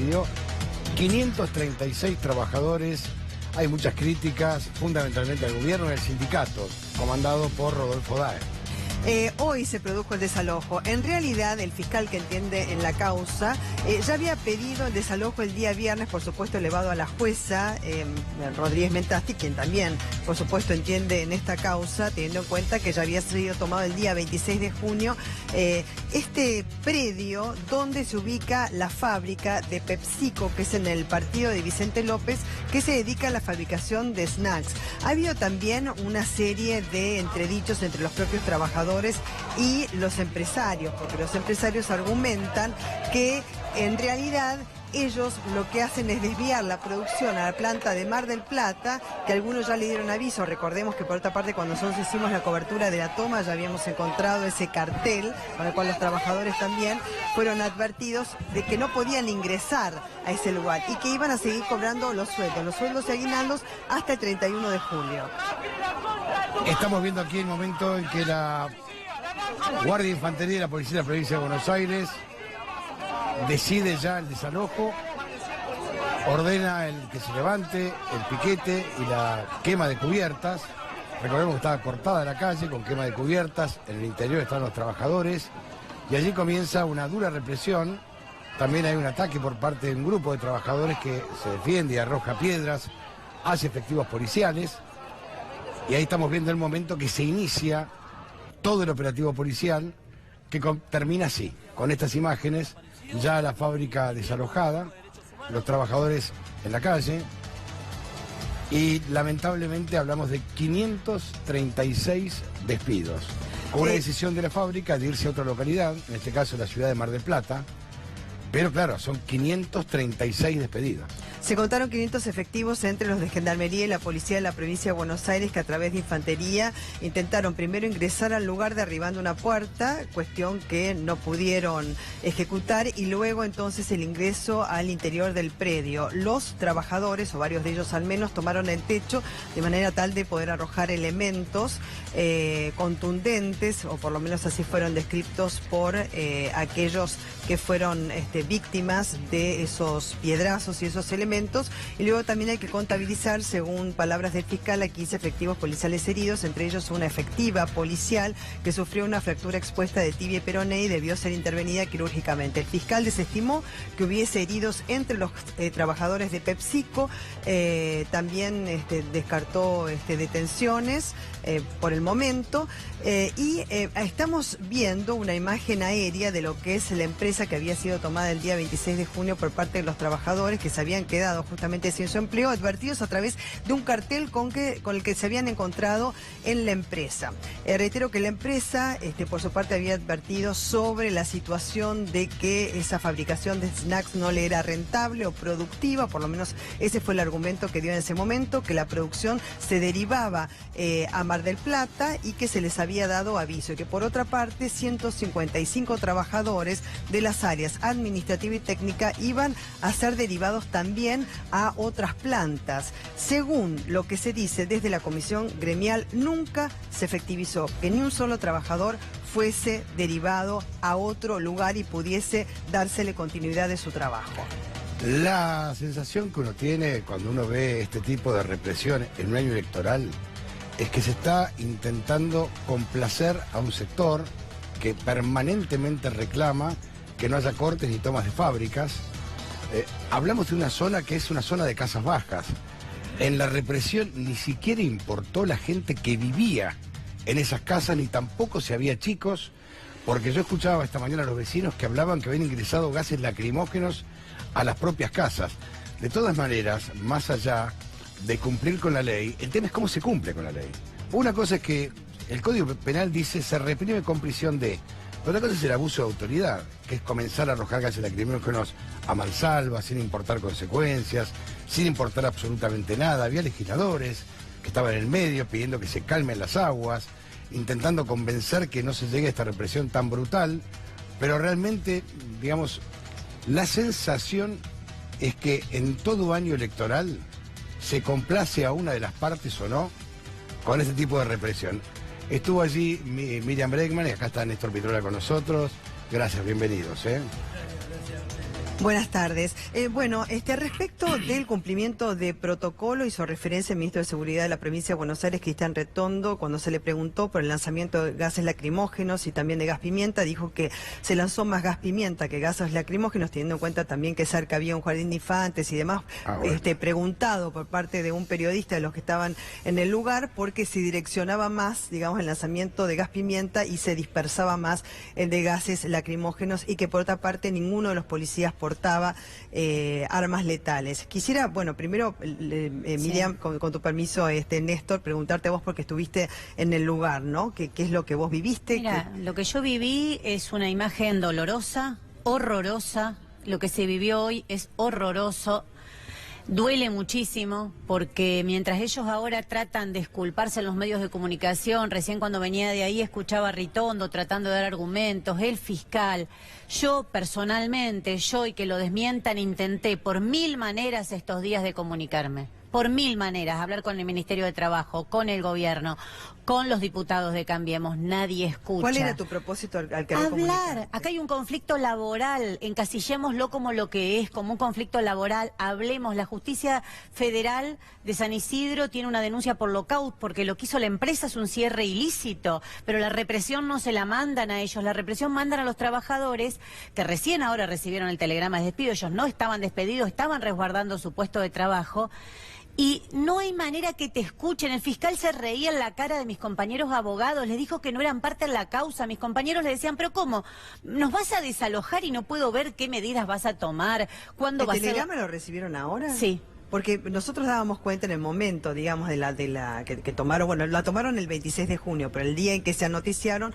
despidió 536 trabajadores. Hay muchas críticas, fundamentalmente al gobierno y al sindicato, comandado por Rodolfo Daer. Hoy se produjo el desalojo. En realidad, el fiscal que entiende en la causa ya había pedido el desalojo el día viernes, por supuesto elevado a la jueza Rodríguez Mentasti, quien también, por supuesto, entiende en esta causa, teniendo en cuenta que ya había sido tomado el día 26 de junio este predio donde se ubica la fábrica de PepsiCo, que es en el partido de Vicente López, que se dedica a la fabricación de snacks. Ha habido también una serie de entredichos entre los propios trabajadores y los empresarios, porque los empresarios argumentan que en realidad ellos lo que hacen es desviar la producción a la planta de Mar del Plata, que algunos ya le dieron aviso. Recordemos que por otra parte, cuando nosotros hicimos la cobertura de la toma, ya habíamos encontrado ese cartel con el cual los trabajadores también fueron advertidos de que no podían ingresar a ese lugar y que iban a seguir cobrando los sueldos y aguinaldos hasta el 31 de julio. Estamos viendo aquí el momento en que la Guardia de Infantería y la Policía de la Provincia de Buenos Aires decide ya el desalojo, ordena el que se levante el piquete y la quema de cubiertas. Recordemos que estaba cortada la calle con quema de cubiertas, en el interior están los trabajadores y allí comienza una dura represión. También hay un ataque por parte de un grupo de trabajadores que se defiende y arroja piedras hacia efectivos policiales. Y ahí estamos viendo el momento que se inicia todo el operativo policial, que termina así, con estas imágenes, ya la fábrica desalojada, los trabajadores en la calle, y lamentablemente hablamos de 536 despidos, con una decisión de la fábrica de irse a otra localidad, en este caso la ciudad de Mar del Plata, pero claro, son 536 despedidos. Se contaron 500 efectivos entre los de Gendarmería y la Policía de la Provincia de Buenos Aires, que a través de Infantería intentaron primero ingresar al lugar derribando una puerta, cuestión que no pudieron ejecutar, y luego entonces el ingreso al interior del predio. Los trabajadores, o varios de ellos al menos, tomaron el techo de manera tal de poder arrojar elementos contundentes, o por lo menos así fueron descritos por aquellos que fueron víctimas de esos piedrazos y esos elementos. Y luego también hay que contabilizar, según palabras del fiscal, a 15 efectivos policiales heridos, entre ellos una efectiva policial que sufrió una fractura expuesta de tibia y peroné y debió ser intervenida quirúrgicamente. El fiscal desestimó que hubiese heridos entre los trabajadores de PepsiCo, también descartó detenciones por el momento, y estamos viendo una imagen aérea de lo que es la empresa que había sido tomada el día 26 de junio por parte de los trabajadores que se habían quedado justamente sin su empleo, advertidos a través de un cartel con el que se habían encontrado en la empresa. Reitero que la empresa, por su parte, había advertido sobre la situación de que esa fabricación de snacks no le era rentable o productiva, por lo menos ese fue el argumento que dio en ese momento, que la producción se derivaba a Mar del Plata y que se les había dado aviso, y que por otra parte 155 trabajadores de las áreas administrativa y técnica iban a ser derivados también a otras plantas. Según lo que se dice desde la comisión gremial, nunca se efectivizó que ni un solo trabajador fuese derivado a otro lugar y pudiese dársele continuidad de su trabajo. La sensación que uno tiene cuando uno ve este tipo de represión en un año electoral es que se está intentando complacer a un sector que permanentemente reclama que no haya cortes ni tomas de fábricas. Hablamos de una zona que es una zona de casas bajas. En la represión ni siquiera importó la gente que vivía en esas casas, ni tampoco si había chicos, porque yo escuchaba esta mañana a los vecinos que hablaban que habían ingresado gases lacrimógenos a las propias casas. De todas maneras, más allá de cumplir con la ley, el tema es cómo se cumple con la ley. Una cosa es que el Código Penal dice se reprime con prisión de... Pero otra cosa es el abuso de autoridad, que es comenzar a arrojar gases lacrimógenos a mansalva, sin importar consecuencias, sin importar absolutamente nada. Había legisladores que estaban en el medio pidiendo que se calmen las aguas, intentando convencer que no se llegue a esta represión tan brutal, pero realmente, digamos, la sensación es que en todo año electoral se complace a una de las partes o no con este tipo de represión. Estuvo allí Miriam Bregman y acá está Néstor Pitrola con nosotros. Gracias, bienvenidos. Buenas tardes. Respecto del cumplimiento de protocolo, hizo referencia el ministro de Seguridad de la provincia de Buenos Aires, Cristian Retondo, cuando se le preguntó por el lanzamiento de gases lacrimógenos y también de gas pimienta, dijo que se lanzó más gas pimienta que gases lacrimógenos, teniendo en cuenta también que cerca había un jardín de infantes y demás, preguntado por parte de un periodista de los que estaban en el lugar, porque se direccionaba más, digamos, el lanzamiento de gas pimienta y se dispersaba más el de gases lacrimógenos, y que por otra parte ninguno de los policías portaba armas letales. Quisiera, primero, Miriam, con tu permiso, Néstor, preguntarte a vos, porque estuviste en el lugar, ¿no? ¿Qué es lo que vos viviste? Mira, lo que yo viví es una imagen dolorosa, horrorosa. Lo que se vivió hoy es horroroso. Duele muchísimo, porque mientras ellos ahora tratan de exculparse en los medios de comunicación, recién cuando venía de ahí escuchaba a Ritondo tratando de dar argumentos, el fiscal, yo personalmente, y que lo desmientan, intenté por 1000 maneras estos días de comunicarme. Por 1000 maneras, hablar con el Ministerio de Trabajo, con el gobierno, con los diputados de Cambiemos. Nadie escucha. ¿Cuál era tu propósito al que hablar? Acá hay un conflicto laboral, encasillémoslo como lo que es, como un conflicto laboral. Hablemos. La justicia federal de San Isidro tiene una denuncia por lockout, porque lo que hizo la empresa es un cierre ilícito, pero la represión no se la mandan a ellos, la represión mandan a los trabajadores, que recién ahora recibieron el telegrama de despido. Ellos no estaban despedidos, estaban resguardando su puesto de trabajo. Y no hay manera que te escuchen. El fiscal se reía en la cara de mis compañeros abogados, les dijo que no eran parte de la causa. Mis compañeros le decían, pero ¿cómo? ¿Nos vas a desalojar y no puedo ver qué medidas vas a tomar? ¿Cuándo vas a...? ¿El telegrama lo recibieron ahora? Sí. Porque nosotros dábamos cuenta en el momento, digamos, que tomaron, la tomaron el 26 de junio, pero el día en que se anoticiaron,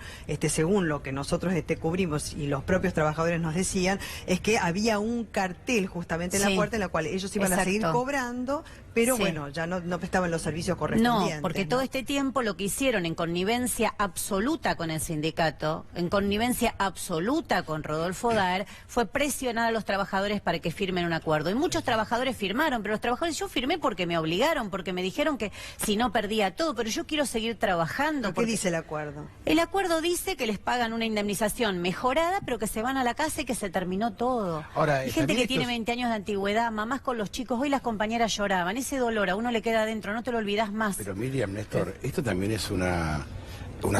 según lo que nosotros cubrimos y los propios trabajadores nos decían, es que había un cartel justamente en la puerta en la cual ellos iban a seguir cobrando, pero ya no prestaban los servicios correspondientes. No, porque todo este tiempo lo que hicieron en connivencia absoluta con el sindicato, en connivencia absoluta con Rodolfo Dar, fue presionar a los trabajadores para que firmen un acuerdo. Y muchos trabajadores firmaron, pero los trabajadores, yo firmé porque me obligaron, porque me dijeron que si no perdía todo, pero yo quiero seguir trabajando. ¿Qué dice el acuerdo? El acuerdo dice que les pagan una indemnización mejorada, pero que se van a la casa y que se terminó todo. Ahora, hay gente que tiene 20 años de antigüedad, mamás con los chicos, hoy las compañeras lloraban, ese dolor a uno le queda adentro, no te lo olvidás más. Pero Miriam, Néstor, esto también es una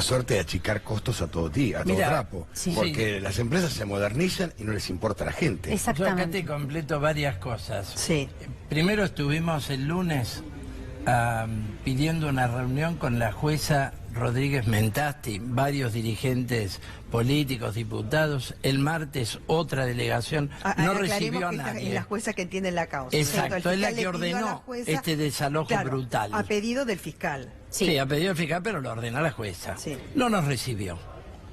suerte de achicar costos a todo trapo, porque las empresas se modernizan y no les importa a la gente. Exactamente. Yo acá te completo varias cosas. Sí. Primero estuvimos el lunes pidiendo una reunión con la jueza Rodríguez Mentasti, varios dirigentes políticos, diputados. El martes otra delegación no recibió a nadie. Es la jueza que entiende la causa. Exacto, es la que ordenó este desalojo brutal. A pedido del fiscal. Sí, a pedido del fiscal, pero lo ordenó la jueza. Sí. No nos recibió.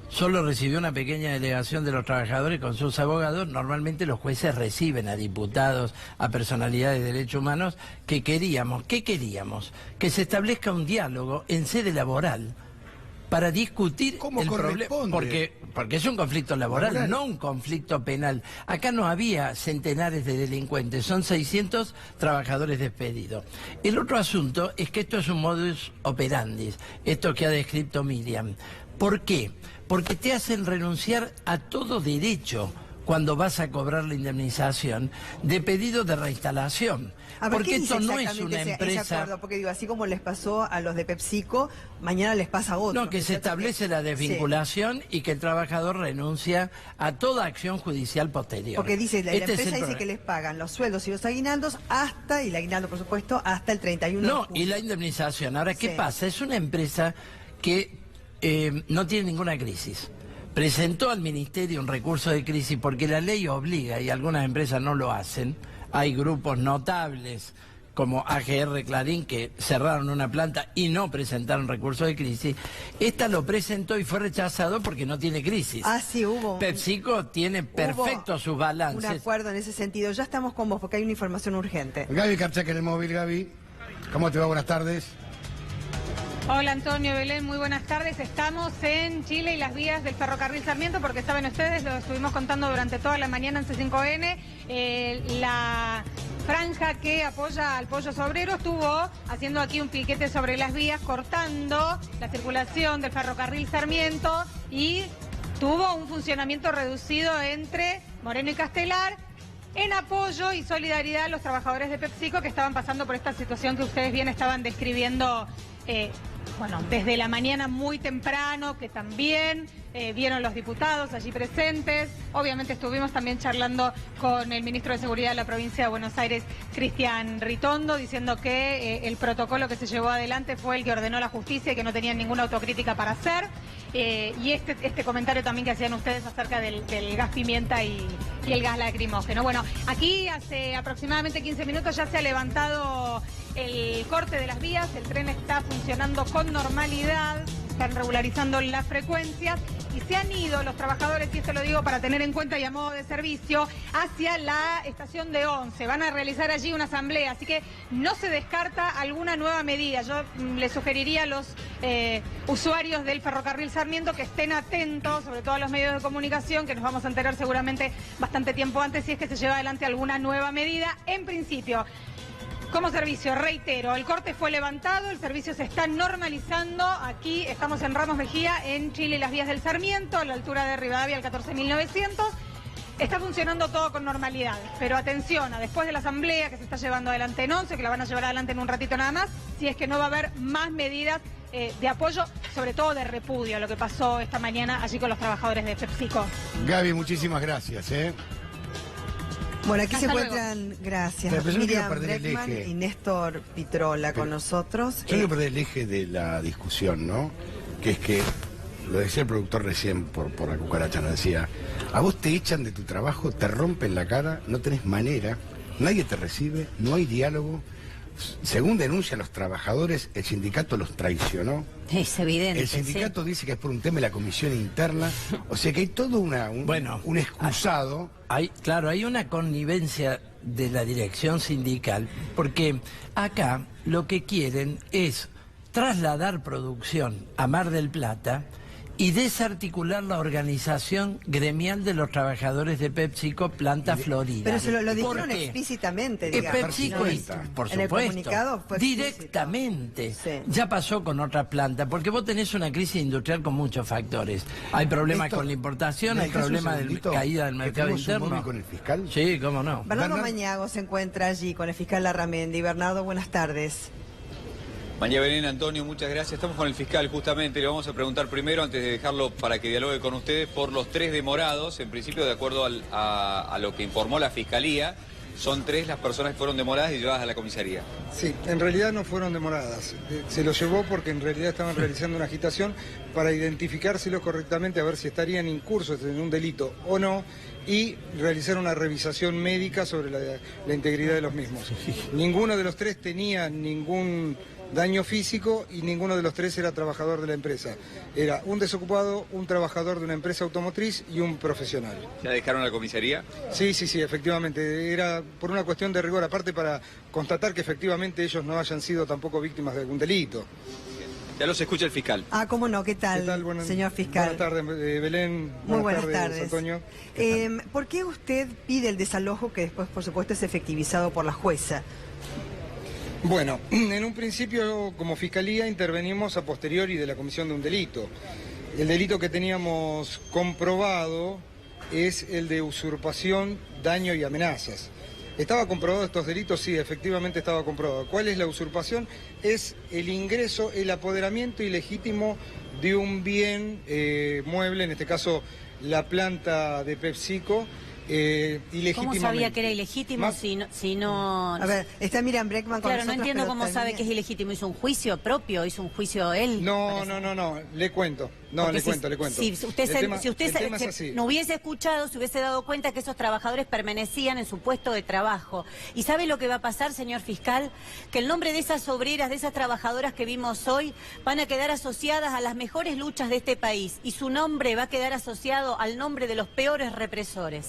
Solo recibió una pequeña delegación de los trabajadores con sus abogados. Normalmente los jueces reciben a diputados, a personalidades de derechos humanos. ¿Qué queríamos? Que se establezca un diálogo en sede laboral para discutir el problema. Porque es un conflicto laboral, no un conflicto penal. Acá no había centenares de delincuentes, son 600 trabajadores despedidos. El otro asunto es que esto es un modus operandi, esto que ha descrito Miriam. ¿Por qué? Porque te hacen renunciar a todo derecho cuando vas a cobrar la indemnización de pedido de reinstalación. Porque esto no es una empresa... Ese acuerdo? Porque digo, así como les pasó a los de PepsiCo, mañana les pasa a otros. No, que se establece la desvinculación y que el trabajador renuncia a toda acción judicial posterior. Porque dice, la empresa dice que les pagan los sueldos y los aguinaldos hasta, y el aguinaldo por supuesto, hasta el 31 de junio. No, y la indemnización. Ahora, ¿qué pasa? Es una empresa que no tiene ninguna crisis. Presentó al Ministerio un recurso de crisis porque la ley obliga, y algunas empresas no lo hacen. Hay grupos notables como AGR Clarín que cerraron una planta y no presentaron recurso de crisis. Esta lo presentó y fue rechazado porque no tiene crisis. Ah, sí, hubo. PepsiCo tiene perfectos sus balances. Un acuerdo en ese sentido. Ya estamos con vos porque hay una información urgente. Gaby Kapchak en el móvil. Gaby, ¿cómo te va? Buenas tardes. Hola Antonio, Belén, muy buenas tardes. Estamos en Chile y las vías del ferrocarril Sarmiento, porque saben ustedes, lo estuvimos contando durante toda la mañana en C5N, la franja que apoya al Pollo Obrero estuvo haciendo aquí un piquete sobre las vías, cortando la circulación del ferrocarril Sarmiento y tuvo un funcionamiento reducido entre Moreno y Castelar. en apoyo y solidaridad a los trabajadores de PepsiCo que estaban pasando por esta situación que ustedes bien estaban describiendo, bueno, desde la mañana muy temprano, que también vieron los diputados allí presentes. Obviamente estuvimos también charlando con el ministro de Seguridad de la provincia de Buenos Aires, Cristian Ritondo, diciendo que el protocolo que se llevó adelante fue el que ordenó la justicia y que no tenían ninguna autocrítica para hacer. Y este comentario también que hacían ustedes acerca del gas pimienta y el gas lacrimógeno. Bueno, aquí hace aproximadamente 15 minutos ya se ha levantado el corte de las vías, el tren está funcionando con normalidad, están regularizando las frecuencias y se han ido los trabajadores, y esto lo digo para tener en cuenta y a modo de servicio, hacia la estación de Once. Van a realizar allí una asamblea, así que no se descarta alguna nueva medida. Yo les sugeriría a los usuarios del ferrocarril Sarmiento que estén atentos, sobre todo a los medios de comunicación, que nos vamos a enterar seguramente bastante tiempo antes si es que se lleva adelante alguna nueva medida. En principio, como servicio, reitero, el corte fue levantado, el servicio se está normalizando. Aquí estamos en Ramos Mejía, en Chile y las vías del Sarmiento, a la altura de Rivadavia, al 14.900. Está funcionando todo con normalidad, pero atención, después de la asamblea que se está llevando adelante en Once, que la van a llevar adelante en un ratito nada más, si es que no va a haber más medidas de apoyo, sobre todo de repudio a lo que pasó esta mañana allí con los trabajadores de PepsiCo. Gaby, muchísimas gracias. Bueno, aquí Hasta se luego. encuentran, gracias, Pero yo no quiero Miriam perder el Breckman eje. y Néstor Pitrola con nosotros. Yo quiero perder el eje de la discusión, ¿no? Que es que, lo decía el productor recién por la cucaracha, nos decía, a vos te echan de tu trabajo, te rompen la cara, no tenés manera, nadie te recibe, no hay diálogo. Según denuncian los trabajadores, el sindicato los traicionó. Es evidente. El sindicato dice que es por un tema de la comisión interna. O sea que hay todo un excusado. Claro, hay una connivencia de la dirección sindical, porque acá lo que quieren es trasladar producción a Mar del Plata y desarticular la organización gremial de los trabajadores de PepsiCo Planta Florida. Pero se lo ¿Por dijeron qué? explícitamente, Que digamos. PepsiCo, ¿no? por En supuesto, el comunicado fue directamente. explícito. Sí. Ya pasó con otra planta, porque vos tenés una crisis industrial con muchos factores. Hay problemas Esto, con la importación, ¿me hay dejás un problemas de segundito? caída del ¿Que mercado tenemos un interno. móvil con el fiscal? Sí, cómo no. Bernardo Bernardo- Mañago se encuentra allí con el fiscal Larramendi. Bernardo, buenas tardes. María Belén, Antonio, muchas gracias. Estamos con el fiscal justamente. Le vamos a preguntar primero, antes de dejarlo para que dialogue con ustedes, por los 3 demorados. En principio, de acuerdo a lo que informó la Fiscalía, son 3 las personas que fueron demoradas y llevadas a la comisaría. Sí, en realidad no fueron demoradas. Se los llevó porque en realidad estaban realizando una agitación para identificárselos correctamente, a ver si estarían incursos en un delito o no, y realizar una revisación médica sobre la integridad de los mismos. Ninguno de los 3 tenía ningún daño físico y ninguno de los 3 era trabajador de la empresa. Era un desocupado, un trabajador de una empresa automotriz y un profesional. ¿Ya dejaron la comisaría? Sí, efectivamente. Era por una cuestión de rigor, aparte para constatar que efectivamente ellos no hayan sido tampoco víctimas de algún delito. Ya los escucha el fiscal. Ah, cómo no, ¿qué tal, señor fiscal? Buenas tardes, Belén. Muy buenas tardes. Antonio. ¿Por qué usted pide el desalojo que después, por supuesto, es efectivizado por la jueza? Bueno, en un principio como Fiscalía intervenimos a posteriori de la comisión de un delito. El delito que teníamos comprobado es el de usurpación, daño y amenazas. ¿Estaba comprobado estos delitos? Sí, efectivamente estaba comprobado. ¿Cuál es la usurpación? Es el ingreso, el apoderamiento ilegítimo de un bien mueble, en este caso la planta de PepsiCo, ilegítimamente. ¿Cómo sabía que era ilegítimo si no... A ver, está Miriam Breckman con Claro, no nosotros, entiendo pero cómo sabe también- que es ilegítimo. ¿Hizo un juicio propio? ¿Hizo un juicio él? No, le cuento. No, Porque le cuento. Si usted, El tema si usted es así. no hubiese escuchado, se hubiese dado cuenta que esos trabajadores permanecían en su puesto de trabajo. ¿Y sabe lo que va a pasar, señor fiscal? Que el nombre de esas obreras, de esas trabajadoras que vimos hoy, van a quedar asociadas a las mejores luchas de este país. Y su nombre va a quedar asociado al nombre de los peores represores.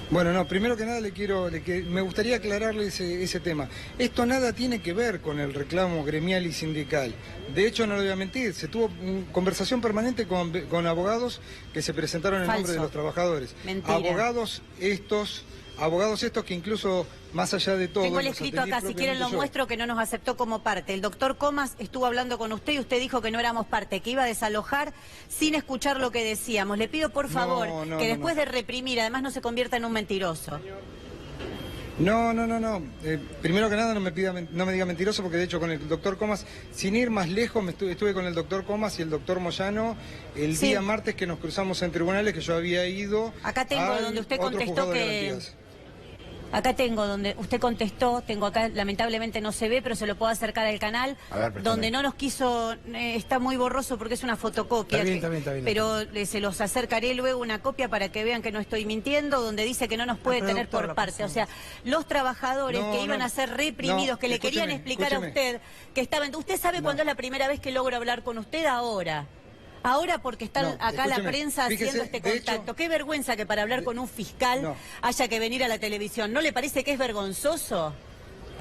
Bueno, no, primero que nada me gustaría aclararle ese tema. Esto nada tiene que ver con el reclamo gremial y sindical. De hecho, no le voy a mentir, se tuvo conversación permanente con abogados que se presentaron en Falso. nombre de los trabajadores. Mentira. Abogados estos abogados estos que incluso, más allá de todo... Tengo el los escrito atendí acá, si quieren lo propiamente yo. muestro, que no nos aceptó como parte. El doctor Comas estuvo hablando con usted y usted dijo que no éramos parte, que iba a desalojar sin escuchar lo que decíamos. Le pido por favor que después de reprimir, además no se convierta en un mentiroso. No. Primero que nada no me diga mentiroso, porque de hecho con el doctor Comas, sin ir más lejos, estuve con el doctor Comas y el doctor Moyano el día martes que nos cruzamos en tribunales, que yo había ido. Acá tengo donde usted contestó que... Acá tengo donde usted contestó, tengo acá, lamentablemente no se ve, pero se lo puedo acercar al canal, donde no nos quiso, está muy borroso porque es una fotocopia, Está bien. pero se los acercaré luego una copia para que vean que no estoy mintiendo, donde dice que no nos puede tener por parte. O sea, los trabajadores que iban a ser reprimidos, que le querían explicar a usted que estaban... ¿Usted sabe cuándo es la primera vez que logro hablar con usted? Ahora porque está acá la prensa haciendo este contacto. Qué vergüenza que para hablar con un fiscal haya que venir a la televisión. ¿No le parece que es vergonzoso?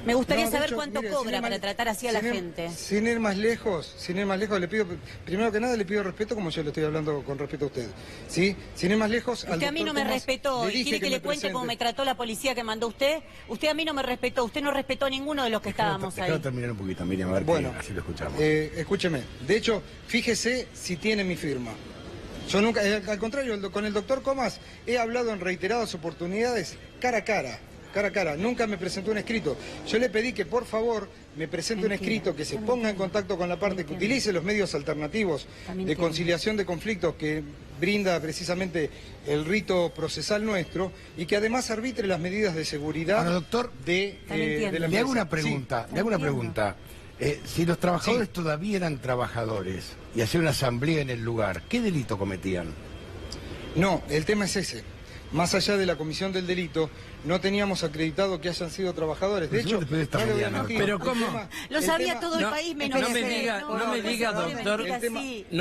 Me gustaría saber cuánto cobra para tratar así a la gente. Sin ir más lejos, le pido, primero que nada le pido respeto, como yo le estoy hablando con respeto a usted. ¿Sí? Sin ir más lejos... Usted a mí no me respetó, y quiere que le cuente cómo me trató la policía que mandó usted. Usted a mí no me respetó, usted no respetó a ninguno de los que estábamos ahí. Quiero terminar un poquito, Miriam, a ver bueno, así lo escuchamos. Escúcheme, de hecho, fíjese si tiene mi firma. Yo nunca, al contrario, con el doctor Comas he hablado en reiteradas oportunidades cara a cara. Nunca me presentó un escrito. Yo le pedí que por favor me presente un escrito, que se ponga en contacto con la parte, que utilice los medios alternativos de conciliación de conflictos que brinda precisamente el rito procesal nuestro, y que además arbitre las medidas de seguridad. Ahora, doctor, de la empresa. Le hago una pregunta. Si los trabajadores todavía eran trabajadores y hacían una asamblea en el lugar, ¿qué delito cometían? No, el tema es ese. Más allá de la comisión del delito, no teníamos acreditado que hayan sido trabajadores. De hecho, pero ¿cómo? Lo sabía todo el país menos no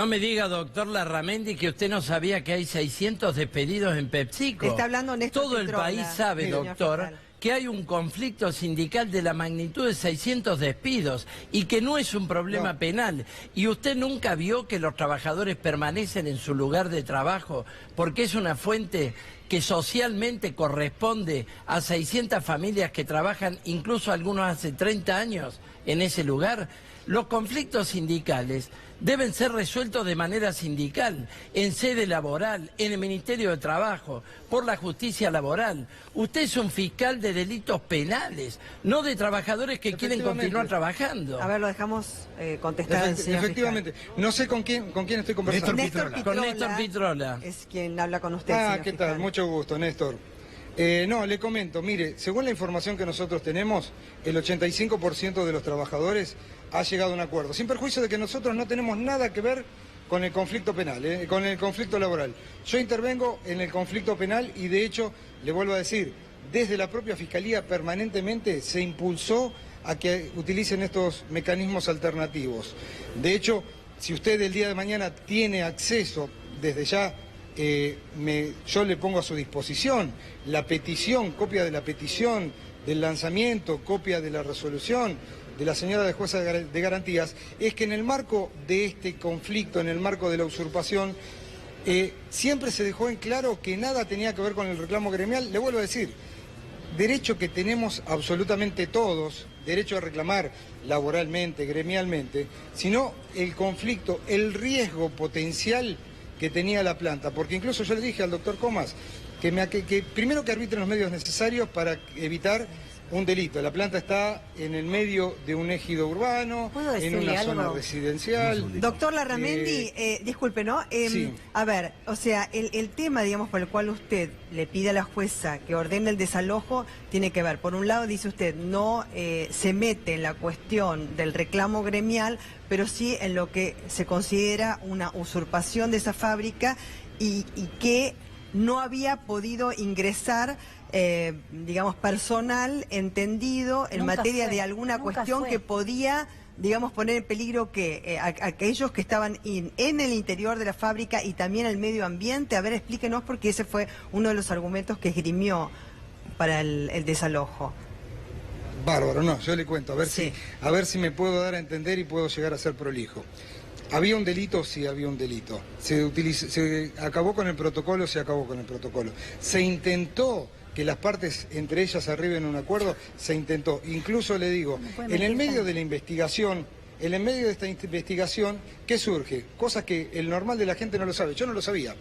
me diga, doctor Larramendi, que usted no sabía que hay 600 despedidos en PepsiCo. Está hablando Néstor Todo el Pitrola, país sabe, doctor, que hay un conflicto sindical de la magnitud de 600 despidos y que no es un problema penal. Y usted nunca vio que los trabajadores permanecen en su lugar de trabajo porque es una fuente que socialmente corresponde a 600 familias que trabajan, incluso algunos hace 30 años, en ese lugar. Los conflictos sindicales deben ser resueltos de manera sindical, en sede laboral, en el Ministerio de Trabajo, por la justicia laboral. Usted es un fiscal de delitos penales, no de trabajadores que quieren continuar trabajando. A ver, lo dejamos contestar al señor efectivamente. Fiscal. No sé con quién estoy conversando. Néstor Pitrola. Con Néstor Pitrola. Es quien habla con usted, ¿qué fiscal? tal? Mucho gusto, Néstor. No, le comento, mire, según la información que nosotros tenemos, el 85% de los trabajadores ha llegado a un acuerdo, sin perjuicio de que nosotros no tenemos nada que ver con el conflicto penal, con el conflicto laboral. Yo intervengo en el conflicto penal y de hecho, le vuelvo a decir, desde la propia Fiscalía permanentemente se impulsó a que utilicen estos mecanismos alternativos. De hecho, si usted el día de mañana tiene acceso, desde ya, yo le pongo a su disposición la petición, copia de la petición del lanzamiento, copia de la resolución de la señora de jueza de garantías, es que en el marco de este conflicto, en el marco de la usurpación, siempre se dejó en claro que nada tenía que ver con el reclamo gremial. Le vuelvo a decir, derecho que tenemos absolutamente todos, derecho a reclamar laboralmente, gremialmente, sino el conflicto, el riesgo potencial que tenía la planta, porque incluso yo le dije al doctor Comas que primero que arbitren los medios necesarios para evitar un delito. La planta está en el medio de un ejido urbano, en una zona residencial. Doctor Larramendi, disculpe, ¿no? Sí. A ver, o sea, el tema, digamos, por el cual usted le pide a la jueza que ordene el desalojo, tiene que ver, por un lado, dice usted, no se mete en la cuestión del reclamo gremial, pero sí en lo que se considera una usurpación de esa fábrica y que no había podido ingresar, digamos, personal entendido en materia de alguna cuestión que podía, digamos, poner en peligro que aquellos que estaban en el interior de la fábrica y también el medio ambiente. A ver, explíquenos, porque ese fue uno de los argumentos que esgrimió para el desalojo. Bárbaro, no, yo le cuento, a ver si me puedo dar a entender y puedo llegar a ser prolijo. ¿Había un delito? Sí, había un delito. ¿Se acabó con el protocolo? Se acabó con el protocolo. Se intentó que las partes entre ellas arriben a un acuerdo, se intentó. Incluso le digo, en el medio de la investigación, de esta investigación, ¿qué surge? Cosas que el normal de la gente no lo sabe. Yo no lo sabía.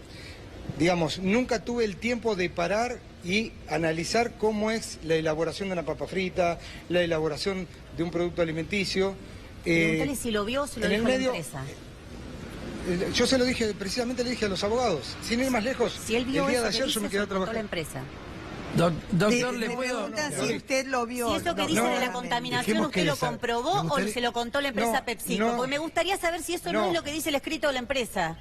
Digamos, nunca tuve el tiempo de parar y analizar cómo es la elaboración de una papa frita, la elaboración de un producto alimenticio. Pregúntale si lo vio o se lo dijo a la empresa. Yo se lo dije, precisamente le dije a los abogados, sin ir más lejos, Si él vio el día de eso ayer que yo me dice, quedé a se lo contó trabajar. la empresa. Doctor, ¿le Me puedo...? pregunta si usted lo vio. Si eso que dice de la contaminación Dejemos usted que lo les ha- comprobó me gustaría- o se lo contó la empresa No, PepsiCo. no. Porque me gustaría saber si eso no No. es lo que dice el escrito de la empresa.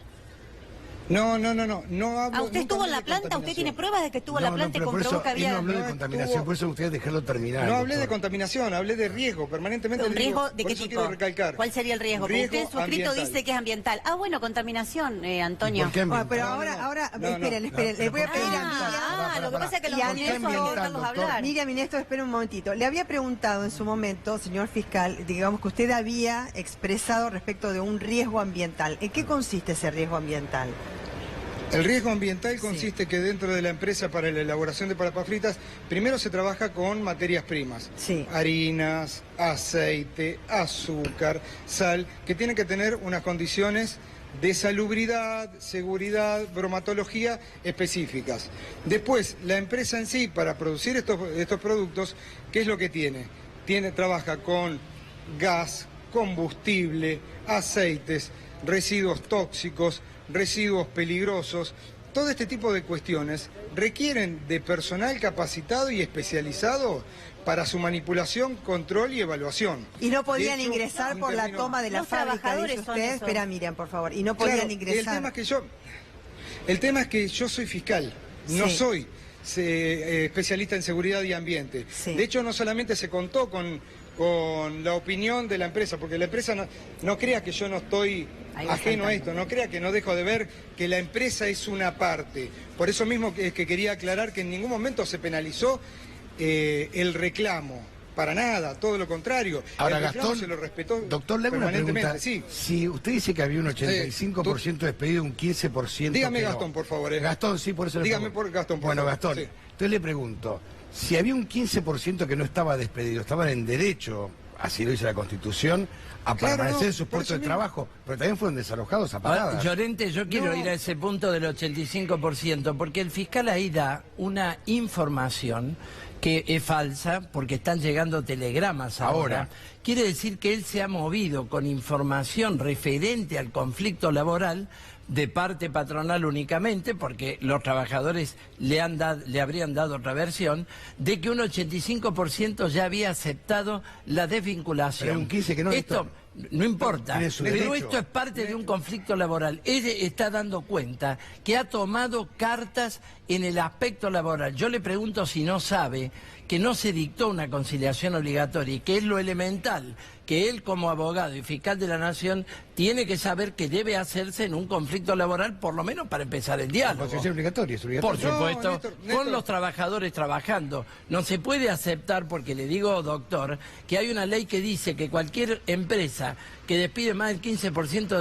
No hablo. ¿Usted estuvo en la planta? ¿Usted tiene pruebas de que estuvo en la planta y pero por comprobó eso que había él no habló de No contaminación, estuvo- por eso ustedes dejarlo terminar. No hablé de doctor. contaminación, hablé de riesgo, permanentemente. un le digo, riesgo de por qué eso tipo? quiero recalcar. ¿Cuál sería el riesgo? Porque Riesgo usted en su escrito ambiental. dice que es ambiental. Ah, bueno, contaminación, Antonio. ¿Por qué Bueno, pero ambiental? ahora, No, esperen, no. les voy a pedir Lo que pasa es que los Y comienzos hay que Néstor, dejarlos hablar. Miriam y Néstor, espera un momentito. Le había preguntado en su momento, señor fiscal, digamos que usted había expresado respecto de un riesgo ambiental. ¿En qué consiste ese riesgo ambiental? El riesgo ambiental consiste que dentro de la empresa para la elaboración de papas fritas, primero se trabaja con materias primas. Sí. Harinas, aceite, azúcar, sal, que tienen que tener unas condiciones de salubridad, seguridad, bromatología específicas. Después, la empresa en sí, para producir estos productos, ¿qué es lo que tiene? Trabaja con gas, combustible, aceites, residuos tóxicos, residuos peligrosos. Todo este tipo de cuestiones requieren de personal capacitado y especializado para su manipulación, control y evaluación. Y no podían De hecho, ingresar un por la término- toma de la Los fábrica, trabajadores dice son usted. esos. Espera, Miriam, por favor. Y no Claro, podían ingresar. El tema es que yo soy fiscal, no Sí. soy especialista en seguridad y ambiente. Sí. De hecho, no solamente se contó con la opinión de la empresa, porque la empresa no crea que yo no estoy Ahí va ajeno a saltando. esto, no crea que no dejo de ver que la empresa es una parte. Por eso mismo que quería aclarar que en ningún momento se penalizó el reclamo. Para nada, todo lo contrario. Ahora, El reclamo Gastón, se lo respetó doctor, le hago una permanentemente, pregunta. sí. Si usted dice que había un 85% despedido, un 15% Dígame, que no. Gastón, por favor. Gastón, sí, por eso le Dígame pregunto. por Gastón, por Bueno, favor, Gastón, sí. entonces le pregunto, si había un 15% que no estaba despedido, estaban en derecho, así lo dice la Constitución, a Claro, permanecer no, en sus por puestos eso de mismo. trabajo, pero también fueron desalojados a Ahora, patadas. Llorente, yo quiero No. ir a ese punto del 85%, porque el fiscal ahí da una información que es falsa, porque están llegando telegramas ahora. Quiere decir que él se ha movido con información referente al conflicto laboral de parte patronal únicamente, porque los trabajadores le habrían dado otra versión, de que un 85% ya había aceptado la desvinculación. Pero hay un 15 que no, Esto no importa, Tiene su pero derecho. esto es parte de un conflicto laboral. Él está dando cuenta que ha tomado cartas en el aspecto laboral. Yo le pregunto si no sabe que no se dictó una conciliación obligatoria y que es lo elemental, que él como abogado y fiscal de la Nación tiene que saber que debe hacerse en un conflicto laboral, por lo menos para empezar el diálogo. Conciliación obligatoria, es Por obligatorio. No, supuesto, Néstor. con los trabajadores trabajando. No se puede aceptar, porque le digo, doctor, que hay una ley que dice que cualquier empresa que despide más del 15%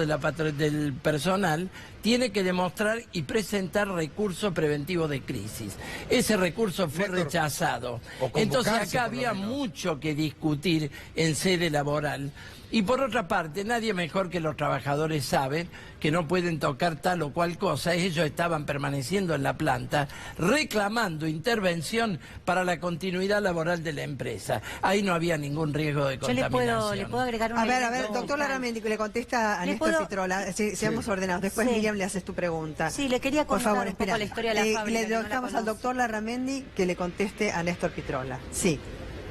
del personal tiene que demostrar y presentar recurso preventivo de crisis. Ese recurso fue Néstor, rechazado. o convocarse, Entonces acá por lo había menos. mucho que discutir en sede laboral. Y por otra parte, nadie mejor que los trabajadores saben que no pueden tocar tal o cual cosa. Ellos estaban permaneciendo en la planta reclamando intervención para la continuidad laboral de la empresa. Ahí no había ningún riesgo de Yo le contaminación. puedo agregar un A ver, elemento doctor fiscal. Larramendi, que le contesta a ¿Le Néstor puedo? Pitrola. Seamos ordenados. Después, Sí. Miriam, le haces tu pregunta. Sí, le quería Por contar favor, un poco espera. la historia de la fábrica, Le que no la dejamos al conoce. doctor Larramendi que le conteste a Néstor Pitrola. Sí,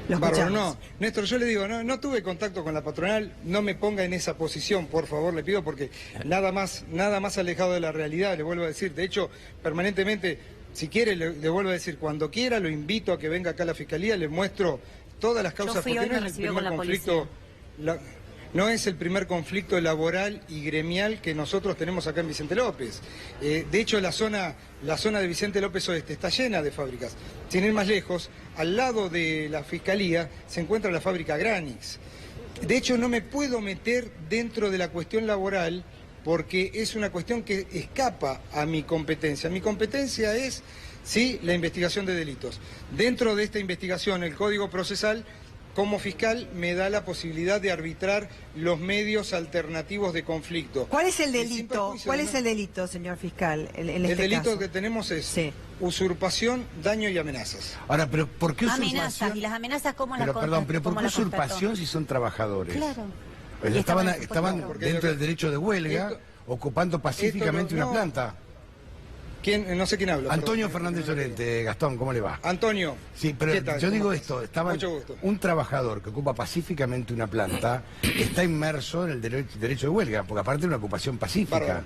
lo Bárbaro, escuchamos. no. Néstor, yo le digo, no tuve contacto con la patronal, no me ponga en esa posición, por favor, le pido, porque nada más alejado de la realidad, le vuelvo a decir. De hecho, permanentemente, si quiere, le vuelvo a decir, cuando quiera, lo invito a que venga acá a la Fiscalía, le muestro todas las causas, fui porque hoy, no me es el recibió primer con la conflicto... No es el primer conflicto laboral y gremial que nosotros tenemos acá en Vicente López. De hecho, la zona de Vicente López Oeste está llena de fábricas. Sin ir más lejos, al lado de la Fiscalía se encuentra la fábrica Granix. De hecho, no me puedo meter dentro de la cuestión laboral porque es una cuestión que escapa a mi competencia. Mi competencia es ¿sí? La investigación de delitos. Dentro de esta investigación, el Código Procesal, como fiscal, me da la posibilidad de arbitrar los medios alternativos de conflicto. ¿Cuál es el delito? ¿Cuál es el delito, señor fiscal? El delito que tenemos es usurpación, daño y amenazas. Ahora, pero ¿por qué usurpación? Amenazas, ¿y las amenazas cómo las constató? Perdón, pero ¿por qué usurpación si son trabajadores? Claro. Pues estaban dentro del derecho de huelga, ocupando pacíficamente una planta. ¿Quién? No sé quién habla. Antonio Fernández Llorente, Gastón, ¿cómo le va? Antonio. Sí, pero yo digo esto, un trabajador que ocupa pacíficamente una planta está inmerso en el derecho de huelga, porque aparte es una ocupación pacífica. Bárbaro.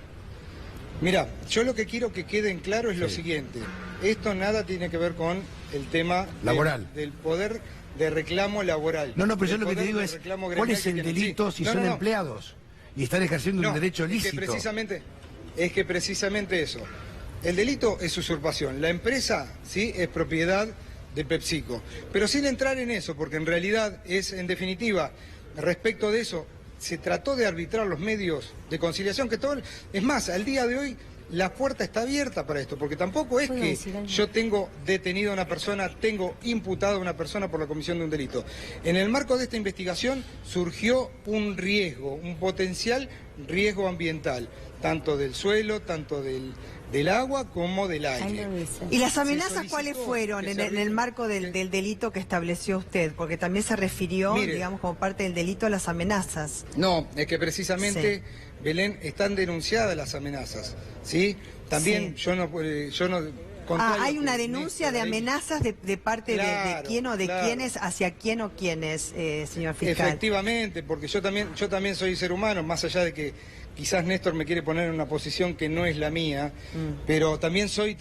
Mira, yo lo que quiero que quede en claro es lo siguiente. Esto nada tiene que ver con el tema laboral, del poder de reclamo laboral. No, pero yo lo que te digo es, ¿cuál es el delito si son empleados y están ejerciendo un derecho lícito? Es que precisamente eso. El delito es usurpación. La empresa, sí, es propiedad de PepsiCo. Pero sin entrar en eso, porque en realidad es, en definitiva, respecto de eso, se trató de arbitrar los medios de conciliación, que todo... Es más, al día de hoy la puerta está abierta para esto, porque tampoco es que yo tengo detenido a una persona, tengo imputado a una persona por la comisión de un delito. En el marco de esta investigación surgió un riesgo, un potencial riesgo ambiental, tanto del suelo, tanto del agua como del aire. ¿Y las amenazas cuáles fueron en el marco del delito que estableció usted? Porque también se refirió, digamos, como parte del delito a las amenazas. No, es que precisamente, Belén, están denunciadas las amenazas, ¿sí? También yo no hay una denuncia de amenazas de parte de quién o de quiénes hacia quién o quiénes, señor fiscal. Efectivamente, porque yo también soy ser humano, más allá de que quizás Néstor me quiere poner en una posición que no es la mía, pero también soy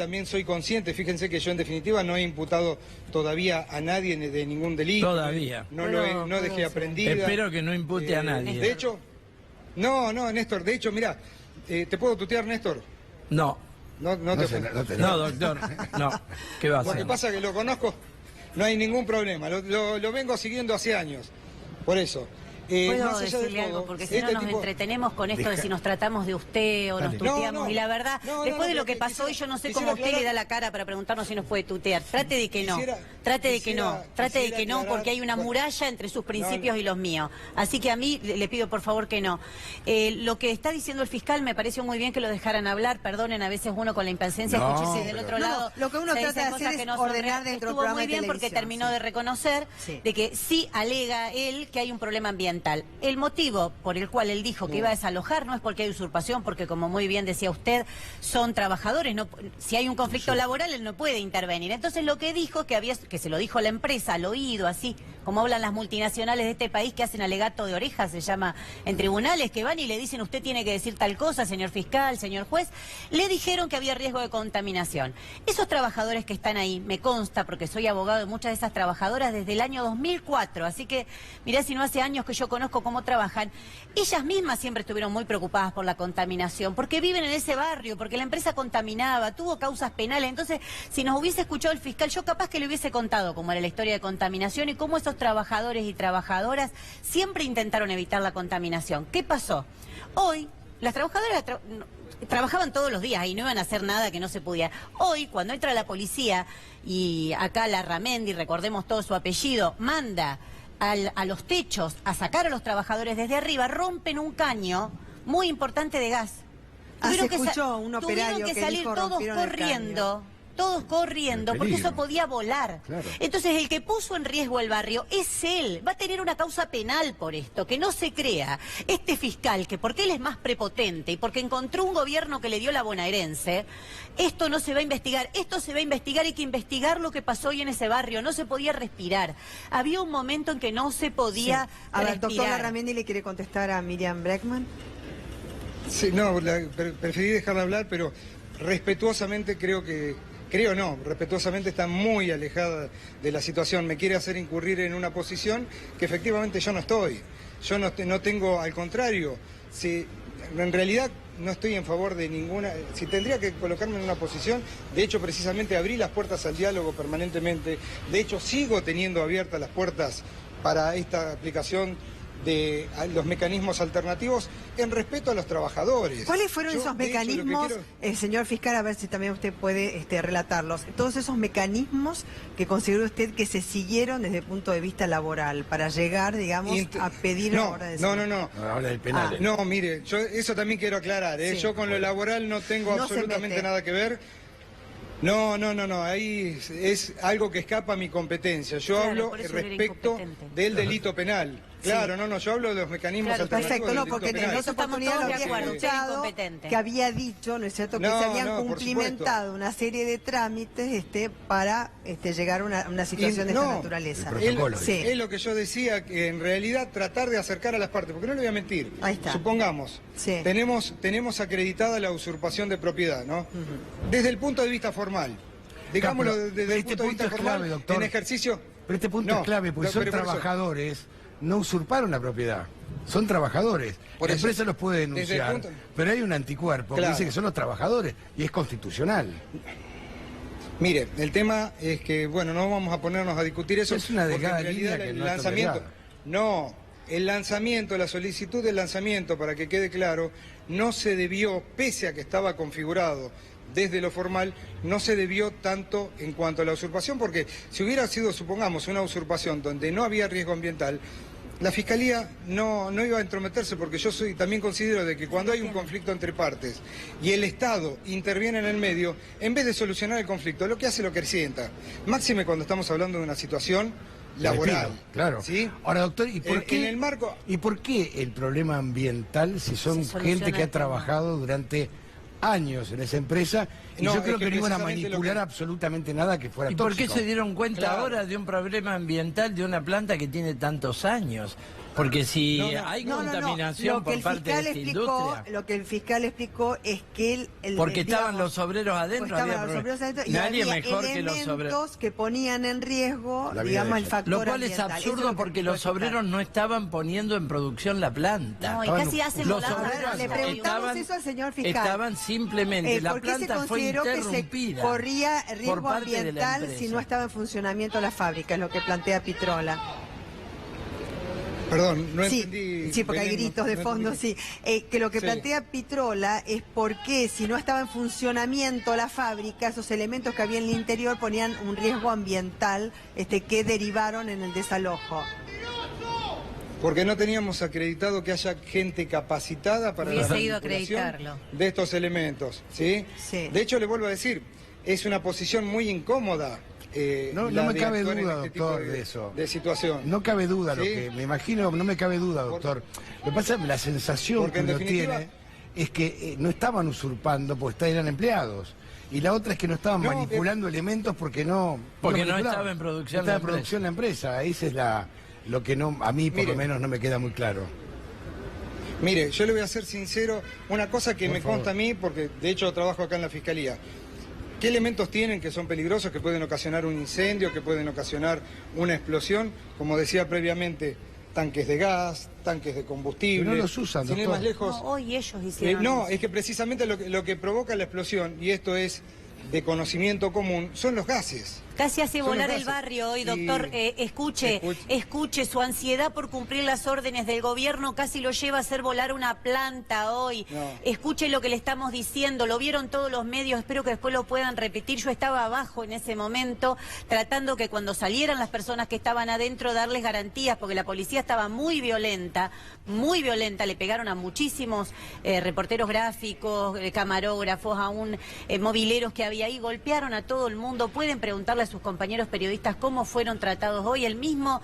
consciente. Fíjense que yo en definitiva no he imputado todavía a nadie de ningún delito. Todavía. No dejé aprendida. Espero que no impute a nadie. De hecho, no, Néstor, de hecho, mira, ¿te puedo tutear, Néstor? No. No, doctor, no. ¿Qué va a hacer? Lo que pasa es que lo conozco, no hay ningún problema, lo vengo siguiendo hace años, por eso. ¿Puedo decirle algo? Porque si no nos entretenemos con esto de si nos tratamos de usted o nos tuteamos. Y la verdad, después de lo que pasó hoy, yo no sé cómo usted le da la cara para preguntarnos si nos puede tutear. Trate de que no. Trate de que no, porque hay una muralla entre sus principios y los míos. Así que a mí le pido por favor que no. Lo que está diciendo el fiscal me pareció muy bien que lo dejaran hablar. Perdonen, a veces uno con la impaciencia escuche del otro lado. Lo que uno trata de hacer es ordenar dentro del programa. Estuvo muy bien porque terminó de reconocer de que sí alega él que hay un problema ambiental. El motivo por el cual él dijo que iba a desalojar no es porque hay usurpación, porque como muy bien decía usted, son trabajadores. Si hay un conflicto laboral, él no puede intervenir. Entonces lo que dijo, que se lo dijo la empresa al oído, así como hablan las multinacionales de este país que hacen alegato de orejas, se llama en tribunales, que van y le dicen usted tiene que decir tal cosa, señor fiscal, señor juez, le dijeron que había riesgo de contaminación. Esos trabajadores que están ahí, me consta, porque soy abogado de muchas de esas trabajadoras desde el año 2004, así que mirá si no hace años que yo conozco cómo trabajan, ellas mismas siempre estuvieron muy preocupadas por la contaminación, porque viven en ese barrio, porque la empresa contaminaba, tuvo causas penales. Entonces, si nos hubiese escuchado el fiscal, yo capaz que le hubiese contado cómo era la historia de contaminación y cómo esos trabajadores y trabajadoras siempre intentaron evitar la contaminación. ¿Qué pasó? Hoy, las trabajadoras trabajaban todos los días y no iban a hacer nada que no se pudiera. Hoy, cuando entra la policía y acá la Ramendi, recordemos todo su apellido, manda a los techos a sacar a los trabajadores desde arriba, rompen un caño muy importante de gas. Se escuchó un operario tuvieron que salir dijo, todos corriendo, porque eso podía volar. Claro. Entonces el que puso en riesgo el barrio es él, va a tener una causa penal por esto, que no se crea. Este fiscal, que porque él es más prepotente y porque encontró un gobierno que le dio la bonaerense, esto no se va a investigar, esto se va a investigar, hay que investigar lo que pasó hoy en ese barrio, no se podía respirar. Había un momento en que no se podía A ver, respirar. doctor Larramendi, ¿le quiere contestar a Miriam Breckman? Sí, no, preferí dejarla hablar, pero respetuosamente respetuosamente está muy alejada de la situación. Me quiere hacer incurrir en una posición que efectivamente yo no estoy. Yo no tengo, al contrario, en realidad no estoy en favor de ninguna... Si tendría que colocarme en una posición, de hecho precisamente abrí las puertas al diálogo permanentemente, de hecho sigo teniendo abiertas las puertas para esta aplicación de los mecanismos alternativos en respeto a los trabajadores. ¿Cuáles fueron esos de hecho, mecanismos, quiero... señor fiscal, a ver si también usted puede relatarlos? Todos esos mecanismos que consideró usted que se siguieron desde el punto de vista laboral para llegar, digamos, a pedir la orden de No. No, habla del penal. No, mire, yo eso también quiero aclarar, ¿eh? Sí. Yo con lo laboral no tengo No se absolutamente mete. nada que ver. No, ahí es algo que escapa a mi competencia. Yo Claro, hablo por eso era respecto incompetente. del delito penal. Claro, yo hablo de los mecanismos Claro, alternativos Perfecto, del no, delito porque en penal. otra Estamos oportunidad lo todos de había acuerdo, usted es escuchado incompetente. que había dicho, ¿no es cierto?, que No, se habían por cumplimentado una serie de trámites para llegar a una situación de esta naturaleza. el protocolo. Sí. Es lo que yo decía, que en realidad tratar de acercar a las partes, porque no le voy a mentir. Ahí está. Supongamos, Sí. tenemos acreditada la usurpación de propiedad, ¿no? Desde el punto de vista formal. Digámoslo Claro, pero desde el este punto de vista punto es formal, clave, doctor. en ejercicio... Pero este punto es clave, porque son pero por eso- trabajadores, no usurparon la propiedad. Son trabajadores. Por La eso, empresa los puede desde el denunciar, punto- pero hay un anticuerpo Claro. que dice que son los trabajadores y es constitucional. Mire, el tema es que, bueno, no vamos a ponernos a discutir eso. Es una porque delgada en realidad línea que el no es lanzamiento... tolerada. No, el lanzamiento, la solicitud del lanzamiento, para que quede claro, no se debió, pese a que estaba configurado desde lo formal, no se debió tanto en cuanto a la usurpación, porque si hubiera sido, supongamos, una usurpación donde no había riesgo ambiental, la Fiscalía no iba a entrometerse, porque yo también considero de que cuando hay un conflicto entre partes y el Estado interviene en el medio, en vez de solucionar el conflicto, lo que hace lo que sienta. Máxime cuando estamos hablando de una situación laboral. Despido, claro. ¿Sí? Ahora, doctor, ¿y por qué? En el marco... ¿Y por qué el problema ambiental si son Se soluciona gente que ha el tema. trabajado durante años en esa empresa y No, yo es creo que que no iban a precisamente lo manipular que- absolutamente nada que fuera ¿Y por qué tóxico? se dieron cuenta Claro. ahora de un problema ambiental de una planta que tiene tantos años? Porque si hay contaminación Lo que por el parte de fiscal esta explicó, industria... lo que el fiscal explicó es que Porque estaban digamos, los obreros adentro, estaban había los obreros adentro y nadie había mejor que los elementos obreros. que ponían en riesgo, La vida digamos, de el ellos. factor Lo cual es ambiental. Eso absurdo lo que porque explicó los el fiscal. obreros no estaban poniendo en producción la planta. No, y Estaban- casi hacen Los volar la obreros planta Le hoy. preguntamos eso al señor fiscal. Estaban simplemente, la ¿Por qué se planta fue consideró que se interrumpida corría por riesgo parte de la ambiental empresa. si no estaba en funcionamiento la fábrica? Es lo que plantea Pitrola. Perdón, no Sí, entendí... sí, porque hay Belén, gritos de no fondo, entendí. sí. Que lo que Sí. plantea Pitrola es por qué si no estaba en funcionamiento la fábrica, esos elementos que había en el interior ponían un riesgo ambiental que derivaron en el desalojo. Porque no teníamos acreditado que haya gente capacitada para Hubiese la ido a manipulación acreditarlo. de estos elementos, ¿sí? Sí. De hecho, le vuelvo a decir, es una posición muy incómoda. No la me de cabe actuar en duda, este tipo doctor, de eso. de situación. No cabe duda, lo ¿Sí? que me imagino, no me cabe duda, doctor. Lo que pasa es que la sensación Porque que en uno definitiva- tiene es que no estaban usurpando porque eran empleados. Y la otra es que no estaban No, manipulando elementos porque no manipulaban. estaba en producción No estaba la en producción la empresa. Esa es lo que no, a mí por Mire. lo menos no me queda muy claro. Mire, yo le voy a ser sincero, una cosa que Por me favor. consta a mí, porque de hecho trabajo acá en la Fiscalía. ¿Qué elementos tienen que son peligrosos, que pueden ocasionar un incendio, que pueden ocasionar una explosión? Como decía previamente, tanques de gas, tanques de combustible. Pero no los usan, Sin ir doctor. más lejos. No, hoy ellos hicieron No, eso. es que precisamente lo que provoca la explosión, y esto es de conocimiento común, son los gases. Casi hace Son volar los el gases. barrio hoy, Y- doctor. Escuche, su ansiedad por cumplir las órdenes del gobierno casi lo lleva a hacer volar una planta hoy. No. Escuche lo que le estamos diciendo, lo vieron todos los medios, espero que después lo puedan repetir. Yo estaba abajo en ese momento, tratando que cuando salieran las personas que estaban adentro, darles garantías, porque la policía estaba muy violenta, le pegaron a muchísimos reporteros gráficos, camarógrafos, aún mobileros que había ahí, golpearon a todo el mundo. Pueden preguntarle a sus compañeros periodistas cómo fueron tratados hoy. El mismo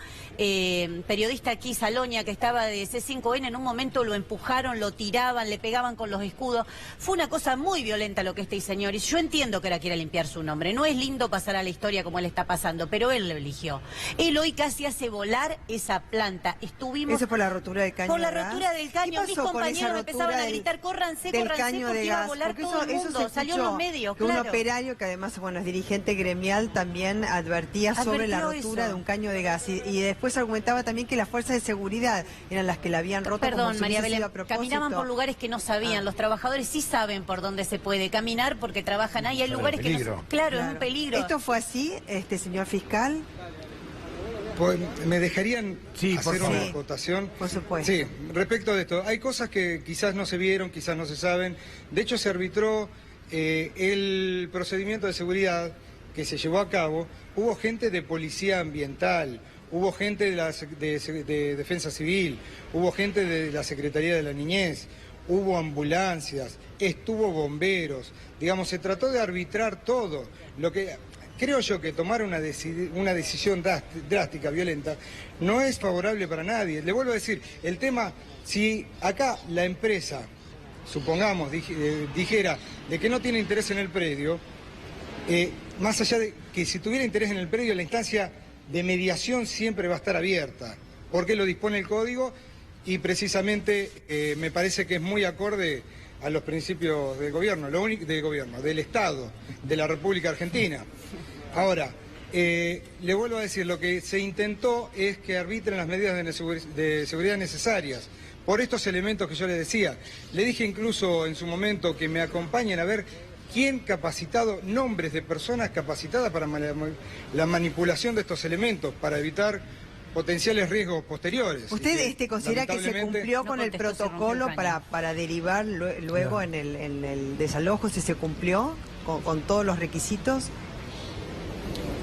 periodista aquí, Salonia, que estaba de C5N, en un momento lo empujaron, lo tiraban, le pegaban con los escudos. Fue una cosa muy violenta lo que este señor hizo. Yo entiendo que ahora quiera limpiar su nombre. No es lindo pasar a la historia como él está pasando, pero él lo eligió. Él hoy casi hace volar esa planta. Estuvimos... Eso por la rotura del caño Por la de gas. rotura del caño, ¿Qué mis pasó con esa compañeros me empezaban rotura a gritar, córranse, del córranse, caño porque de iba a gas? volar Porque todo el eso mundo. se Salió en escuchó, los medios, que un claro. operario que además, bueno, es dirigente gremial, también advertía sobre la Advirtió rotura eso. de un caño de gas. Y después argumentaba también que las fuerzas de seguridad eran las que la habían roto. como Perdón, si María hubiese Belén, sido a propósito. caminaban por lugares que no sabían. Los trabajadores sí saben por dónde se puede caminar porque trabajan ahí. Hay Pero lugares que no... peligro. Claro, es un peligro. ¿Esto fue así, señor fiscal? Pues, ¿me dejarían hacer una favor. acotación? Por supuesto. Sí, respecto de esto, hay cosas que quizás no se vieron, quizás no se saben. De hecho, se arbitró el procedimiento de seguridad que se llevó a cabo. Hubo gente de policía ambiental, hubo gente de Defensa Civil, hubo gente de la Secretaría de la Niñez, hubo ambulancias, estuvo bomberos. Digamos, se trató de arbitrar todo. Lo que creo yo que tomar una decisión drástica, violenta, no es favorable para nadie. Le vuelvo a decir, el tema, si acá la empresa, supongamos, dijera de que no tiene interés en el predio, más allá de que si tuviera interés en el predio, la instancia de mediación siempre va a estar abierta, porque lo dispone el código y precisamente me parece que es muy acorde a los principios del gobierno, del Estado, de la República Argentina. Ahora, le vuelvo a decir, lo que se intentó es que arbitren las medidas de seguridad necesarias, por estos elementos que yo le decía. Le dije incluso en su momento que me acompañen a ver quién capacitado, nombres de personas capacitadas para la manipulación de estos elementos, para evitar potenciales riesgos posteriores. ¿Usted considera que se cumplió con el protocolo para derivar luego en el desalojo, si se cumplió con todos los requisitos?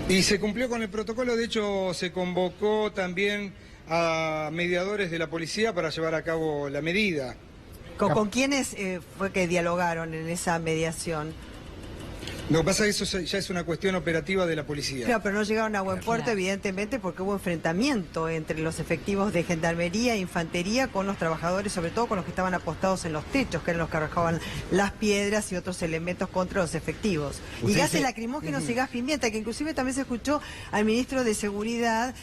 Y se cumplió con el protocolo, de hecho se convocó también a mediadores de la policía para llevar a cabo la medida. ¿Con quiénes fue que dialogaron en esa mediación? Lo que pasa es que eso ya es una cuestión operativa de la policía. Claro, pero no llegaron a buen puerto, evidentemente, porque hubo enfrentamiento entre los efectivos de gendarmería e infantería con los trabajadores, sobre todo con los que estaban apostados en los techos, que eran los que arrojaban las piedras y otros elementos contra los efectivos. Y gases lacrimógenos y gas pimienta, que inclusive también se escuchó al ministro de Seguridad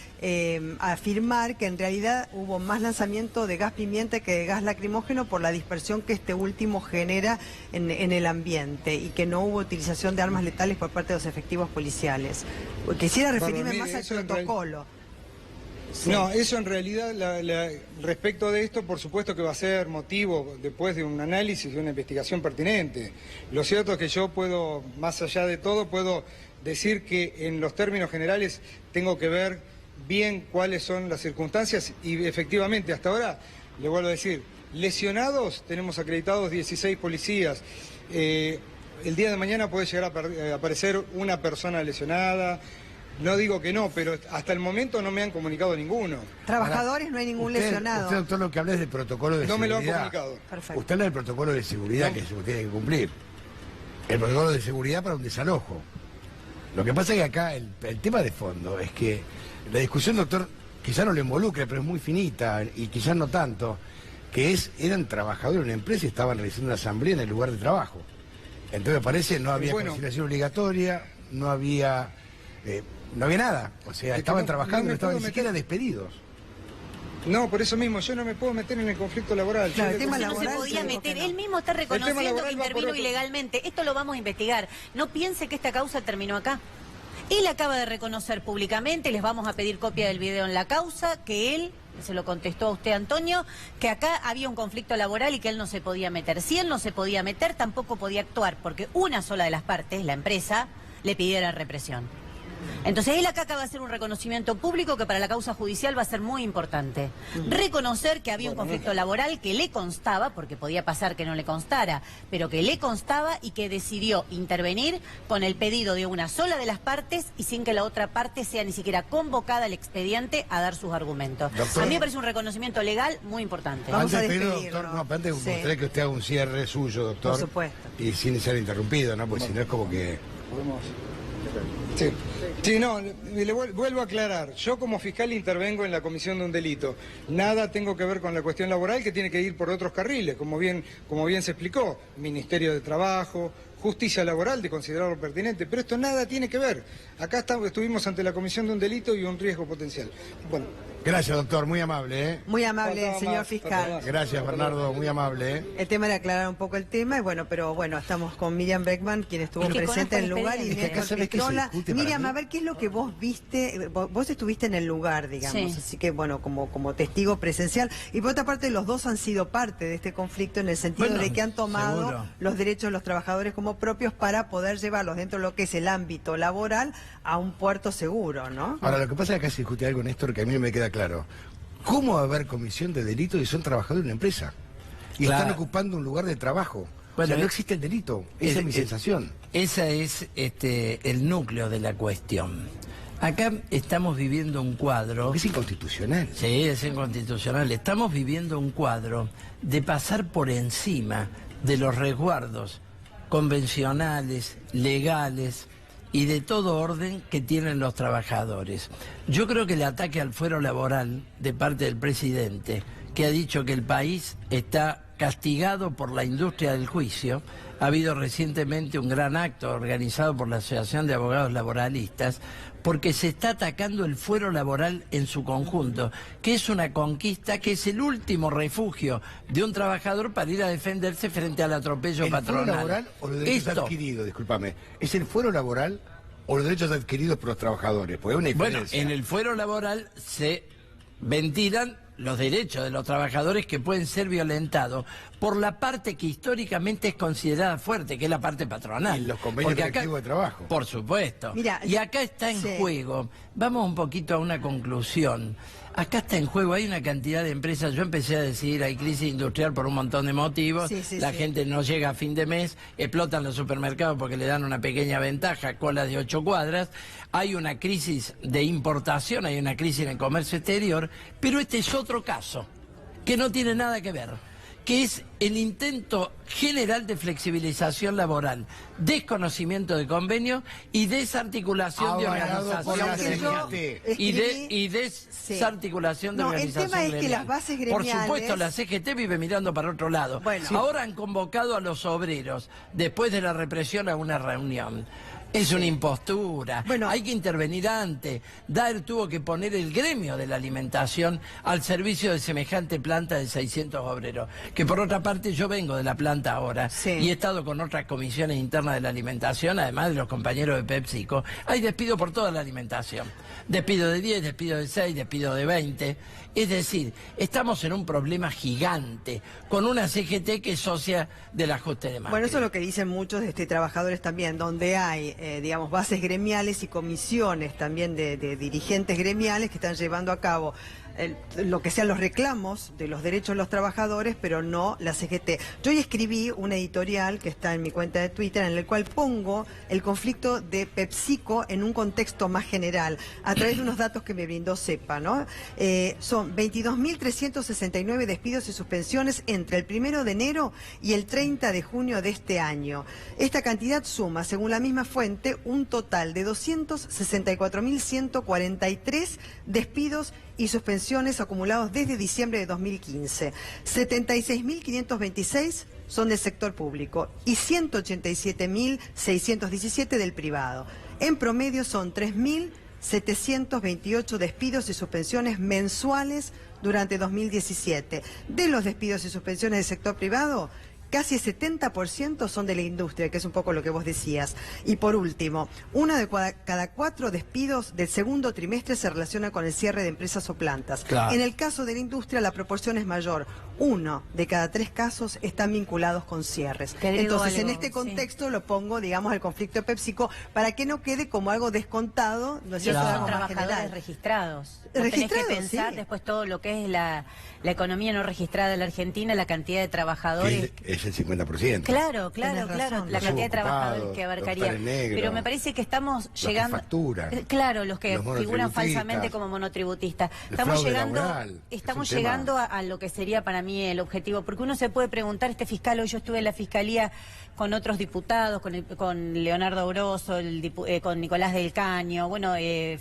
afirmar que en realidad hubo más lanzamiento de gas pimienta que de gas lacrimógeno por la dispersión que este último genera en el ambiente y que no hubo utilización de armas letales por parte de los efectivos policiales. Quisiera referirme más al protocolo. Sí. No, eso en realidad, respecto de esto, por supuesto que va a ser motivo después de un análisis y una investigación pertinente. Lo cierto es que yo puedo, más allá de todo, puedo decir que en los términos generales tengo que ver bien cuáles son las circunstancias y efectivamente hasta ahora, le vuelvo a decir, lesionados tenemos acreditados 16 policías. El día de mañana puede llegar a aparecer una persona lesionada. No digo que no, pero hasta el momento no me han comunicado ninguno. Trabajadores, no hay ningún lesionado. Usted, doctor, lo que habla es del protocolo de seguridad. No me lo han comunicado. Perfecto. Usted habla del protocolo de seguridad que se tiene que cumplir. El protocolo de seguridad para un desalojo. Lo que pasa es que acá el tema de fondo es que la discusión, doctor, quizás no lo involucre, pero es muy finita y quizás no tanto, que eran trabajadores de una empresa y estaban realizando una asamblea en el lugar de trabajo. Entonces me parece no había conciliación obligatoria, no había nada. O sea, estaban trabajando, no estaban ni siquiera despedidos. No, por eso mismo, yo no me puedo meter en el conflicto laboral. Claro, el tema no laboral se podía meter. no. Él mismo está reconociendo que intervino ilegalmente. Esto lo vamos a investigar. No piense que esta causa terminó acá. Él acaba de reconocer públicamente, les vamos a pedir copia del video en la causa, que él, se lo contestó a usted, Antonio, que acá había un conflicto laboral y que él no se podía meter. Si él no se podía meter, tampoco podía actuar, porque una sola de las partes, la empresa, le pidiera represión. Entonces él acá acaba de hacer un reconocimiento público que para la causa judicial va a ser muy importante. Reconocer que había un conflicto laboral que le constaba, porque podía pasar que no le constara, pero que le constaba y que decidió intervenir con el pedido de una sola de las partes y sin que la otra parte sea ni siquiera convocada al expediente a dar sus argumentos. Doctor, a mí me parece un reconocimiento legal muy importante. Vamos a despedirlo, doctor, antes me gustaría que usted haga un cierre suyo, doctor. Por supuesto. Y sin ser interrumpido, ¿no? Porque si no es como que... Sí, no, le vuelvo a aclarar. Yo como fiscal intervengo en la comisión de un delito. Nada tengo que ver con la cuestión laboral, que tiene que ir por otros carriles, como bien se explicó. Ministerio de Trabajo, justicia laboral de considerarlo pertinente, pero esto nada tiene que ver. Acá estuvimos ante la comisión de un delito y un riesgo potencial. Bueno, Gracias, doctor, muy amable, ¿eh? Muy amable, Faltaba señor más, fiscal. faltaba más. Gracias, Bernardo, muy amable, ¿eh? El tema era aclarar un poco el tema, y bueno, pero bueno, estamos con Miriam Beckman, quien estuvo Es que presente en el conozco el lugar, y expediente. Acá Néstor sabes que se Pistola. discute para Miriam, mí. a ver, ¿qué es lo que vos viste? Vos estuviste en el lugar, digamos, Sí. así que bueno, como testigo presencial. Y por otra parte, los dos han sido parte de este conflicto en el sentido Bueno, de que han tomado seguro. los derechos de los trabajadores como propios para poder llevarlos dentro de lo que es el ámbito laboral a un puerto seguro, ¿no? Ahora, lo que pasa es que acá se discute algo, Néstor, que a mí no me queda claro. ¿Cómo va a haber comisión de delito si son trabajadores de una empresa? Y Claro. están ocupando un lugar de trabajo. Bueno, o sea, no existe el delito. Esa es mi sensación. Ese es el núcleo de la cuestión. Acá estamos viviendo un cuadro... Es inconstitucional. Sí, es inconstitucional. Estamos viviendo un cuadro de pasar por encima de los resguardos convencionales, legales y de todo orden que tienen los trabajadores. Yo creo que el ataque al fuero laboral de parte del presidente, que ha dicho que el país está castigado por la industria del juicio. Ha habido recientemente un gran acto organizado por la Asociación de Abogados Laboralistas, porque se está atacando el fuero laboral en su conjunto, que es una conquista, que es el último refugio de un trabajador para ir a defenderse frente al atropello ¿El fuero patronal. laboral o los derechos Esto, adquiridos? Discúlpame. ¿Es el fuero laboral o los derechos adquiridos por los trabajadores? Porque hay una bueno, diferencia. en el fuero laboral se ventilan los derechos de los trabajadores que pueden ser violentados por la parte que históricamente es considerada fuerte, que es la parte patronal. Y los convenios Porque acá- colectivos de trabajo. Por supuesto. Mira, y acá está en sí. juego, vamos un poquito a una conclusión. Acá está en juego, hay una cantidad de empresas, yo empecé a decir, hay crisis industrial por un montón de motivos, Sí, sí, la sí. gente no llega a fin de mes, explotan los supermercados porque le dan una pequeña ventaja, colas de 8 cuadras, hay una crisis de importación, hay una crisis en el comercio exterior, pero este es otro caso, que no tiene nada que ver, que es el intento general de flexibilización laboral, desconocimiento de convenio y desarticulación de Avalado por la organización gremial. CGT. Y desarticulación de No, el organización tema es que gremial. las bases Por gremiales- supuesto, la CGT vive mirando para otro lado. Bueno. Sí. Ahora han convocado a los obreros, después de la represión, a una reunión. Es una impostura, Bueno. hay que intervenir antes. Daer tuvo que poner el gremio de la alimentación al servicio de semejante planta de 600 obreros. Que por otra parte yo vengo de la planta ahora Sí. y he estado con otras comisiones internas de la alimentación, además de los compañeros de PepsiCo. Hay despido por toda la alimentación. Despido de 10, despido de 6, despido de 20. Es decir, estamos en un problema gigante con una CGT que es socia del ajuste de Macri. Bueno, eso es lo que dicen muchos trabajadores también, donde hay, digamos, bases gremiales y comisiones también de dirigentes gremiales que están llevando a cabo lo que sean los reclamos de los derechos de los trabajadores, pero no la CGT. Yo hoy escribí una editorial que está en mi cuenta de Twitter, en el cual pongo el conflicto de PepsiCo en un contexto más general, a través de unos datos que me brindó CEPA, ¿no? Son 22.369 despidos y suspensiones entre el 1 de enero y el 30 de junio de este año. Esta cantidad suma, según la misma fuente, un total de 264.143 despidos y suspensiones acumulados desde diciembre de 2015. 76.526 son del sector público y 187.617 del privado. En promedio son 3.728 despidos y suspensiones mensuales durante 2017. De los despidos y suspensiones del sector privado, casi el 70% son de la industria, que es un poco lo que vos decías. Y por último, uno de cada 4 despidos del segundo trimestre se relaciona con el cierre de empresas o plantas. Claro. En el caso de la industria, la proporción es mayor. 1 de cada 3 casos están vinculados con cierres. Te agrego Entonces, en algo, este sí. contexto lo pongo, digamos, el conflicto de PepsiCo, para que no quede como algo descontado, ¿no es cierto? Claro. Algo más Trabajadores general. registrados. Vos tenés que Registrados, pensar sí. después todo lo que es la economía no registrada de la Argentina, la cantidad de trabajadores. Es el 50%. Claro, Tenés razón. la Los cantidad de trabajadores subocupados, que los abarcaría. pares negros, Pero me parece que estamos que llegando. facturan, Claro, los que los figuran monotributistas, falsamente como monotributistas. el Estamos fraude llegando, laboral, estamos es un tema. llegando a lo que sería para mí el objetivo, porque uno se puede preguntar, este fiscal, hoy yo estuve en la fiscalía con otros diputados, con Leonardo Grosso, con Nicolás del Caño, bueno,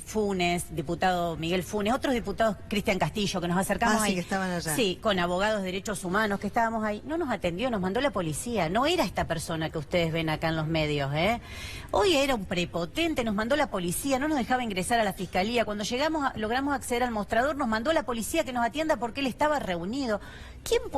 Funes, diputado Miguel Funes, otros diputados, Cristian Castillo, que nos acercamos Ah, sí, ahí. que estaban allá. Sí, con abogados de derechos humanos que estábamos ahí. No nos atendió, nos mandó mandó la policía, no era esta persona que ustedes ven acá en los medios, ¿eh? Hoy era un prepotente, nos mandó la policía, no nos dejaba ingresar a la fiscalía. Cuando logramos acceder al mostrador, nos mandó la policía que nos atienda porque él estaba reunido.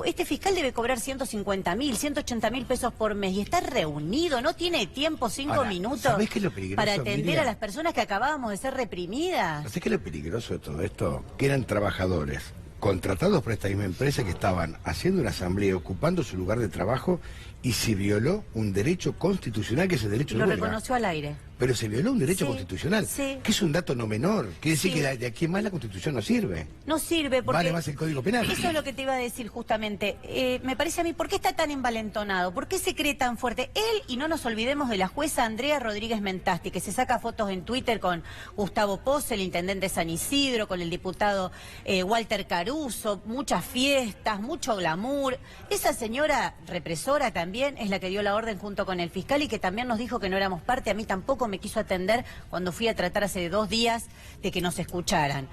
Este fiscal debe cobrar 150.000, 180.000 pesos por mes y está reunido, no tiene tiempo, 5 minutos ¿sabés qué es lo peligroso, para atender Miriam? a las personas que acabábamos de ser reprimidas. ¿Sabés qué es lo peligroso de todo esto? Que eran trabajadores contratados por esta misma empresa que estaban haciendo una asamblea, ocupando su lugar de trabajo y se violó un derecho constitucional que es el derecho de Lo huelga. reconoció al aire. Pero se violó un derecho Sí, constitucional, sí. que es un dato no menor. Quiere decir Sí. que de aquí en más la Constitución no sirve. No sirve porque... Vale más el Código Penal. Eso es lo que te iba a decir justamente. Me parece a mí, ¿por qué está tan envalentonado? ¿Por qué se cree tan fuerte? Él, y no nos olvidemos de la jueza Andrea Rodríguez Mentasti, que se saca fotos en Twitter con Gustavo Posse, el intendente de San Isidro, con el diputado Walter Caruso, muchas fiestas, mucho glamour. Esa señora represora también es la que dio la orden junto con el fiscal y que también nos dijo que no éramos parte. A mí tampoco me quiso atender cuando fui a tratar hace 2 días de que nos escucharan.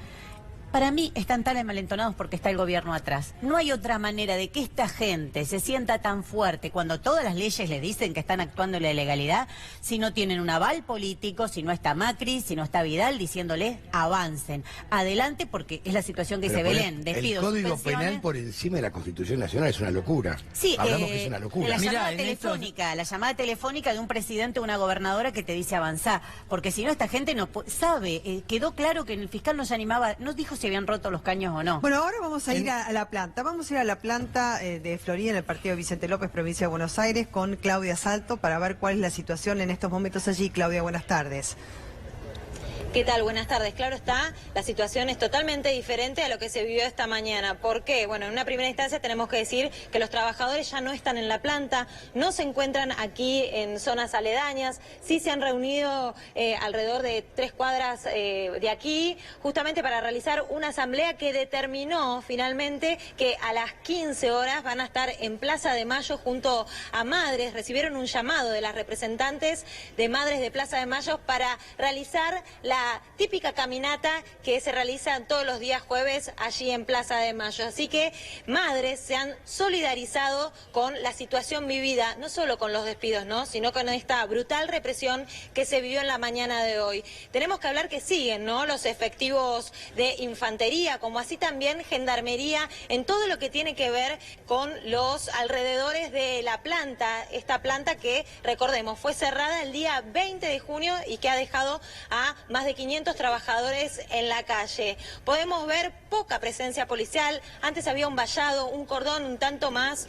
Para mí están tan envalentonados porque está el gobierno atrás. No hay otra manera de que esta gente se sienta tan fuerte cuando todas las leyes les dicen que están actuando en la ilegalidad, si no tienen un aval político, si no está Macri, si no está Vidal diciéndoles avancen, adelante, porque es la situación que Pero se poner ven, despidos, el Código suspensiones. Penal por encima de la Constitución Nacional es una locura. Sí, Hablamos que es una locura. La Mirá, llamada en telefónica, la llamada telefónica de un presidente o una gobernadora que te dice avanzar, porque si no esta gente no sabe, quedó claro que el fiscal no se animaba, no dijo si habían roto los caños o no. Bueno, ahora vamos a ir a la planta. Vamos a ir a la planta de Florida, en el partido de Vicente López, provincia de Buenos Aires, con Claudia Salto, para ver cuál es la situación en estos momentos allí. Claudia, buenas tardes. ¿Qué tal? Buenas tardes. Claro está, la situación es totalmente diferente a lo que se vivió esta mañana. ¿Por qué? Bueno, en una primera instancia tenemos que decir que los trabajadores ya no están en la planta, no se encuentran aquí en zonas aledañas, sí se han reunido alrededor de 3 cuadras de aquí, justamente para realizar una asamblea que determinó finalmente que a las 15 horas van a estar en Plaza de Mayo junto a madres. Recibieron un llamado de las representantes de madres de Plaza de Mayo para realizar la típica caminata que se realiza todos los días jueves allí en Plaza de Mayo. Así que madres se han solidarizado con la situación vivida, no solo con los despidos, ¿no?, sino con esta brutal represión que se vivió en la mañana de hoy. Tenemos que hablar que siguen, ¿no?, los efectivos de infantería, como así también gendarmería, en todo lo que tiene que ver con los alrededores de la planta, esta planta que, recordemos, fue cerrada el día 20 de junio y que ha dejado a más de 500 trabajadores en la calle. Podemos ver poca presencia policial, antes había un vallado, un cordón un tanto más,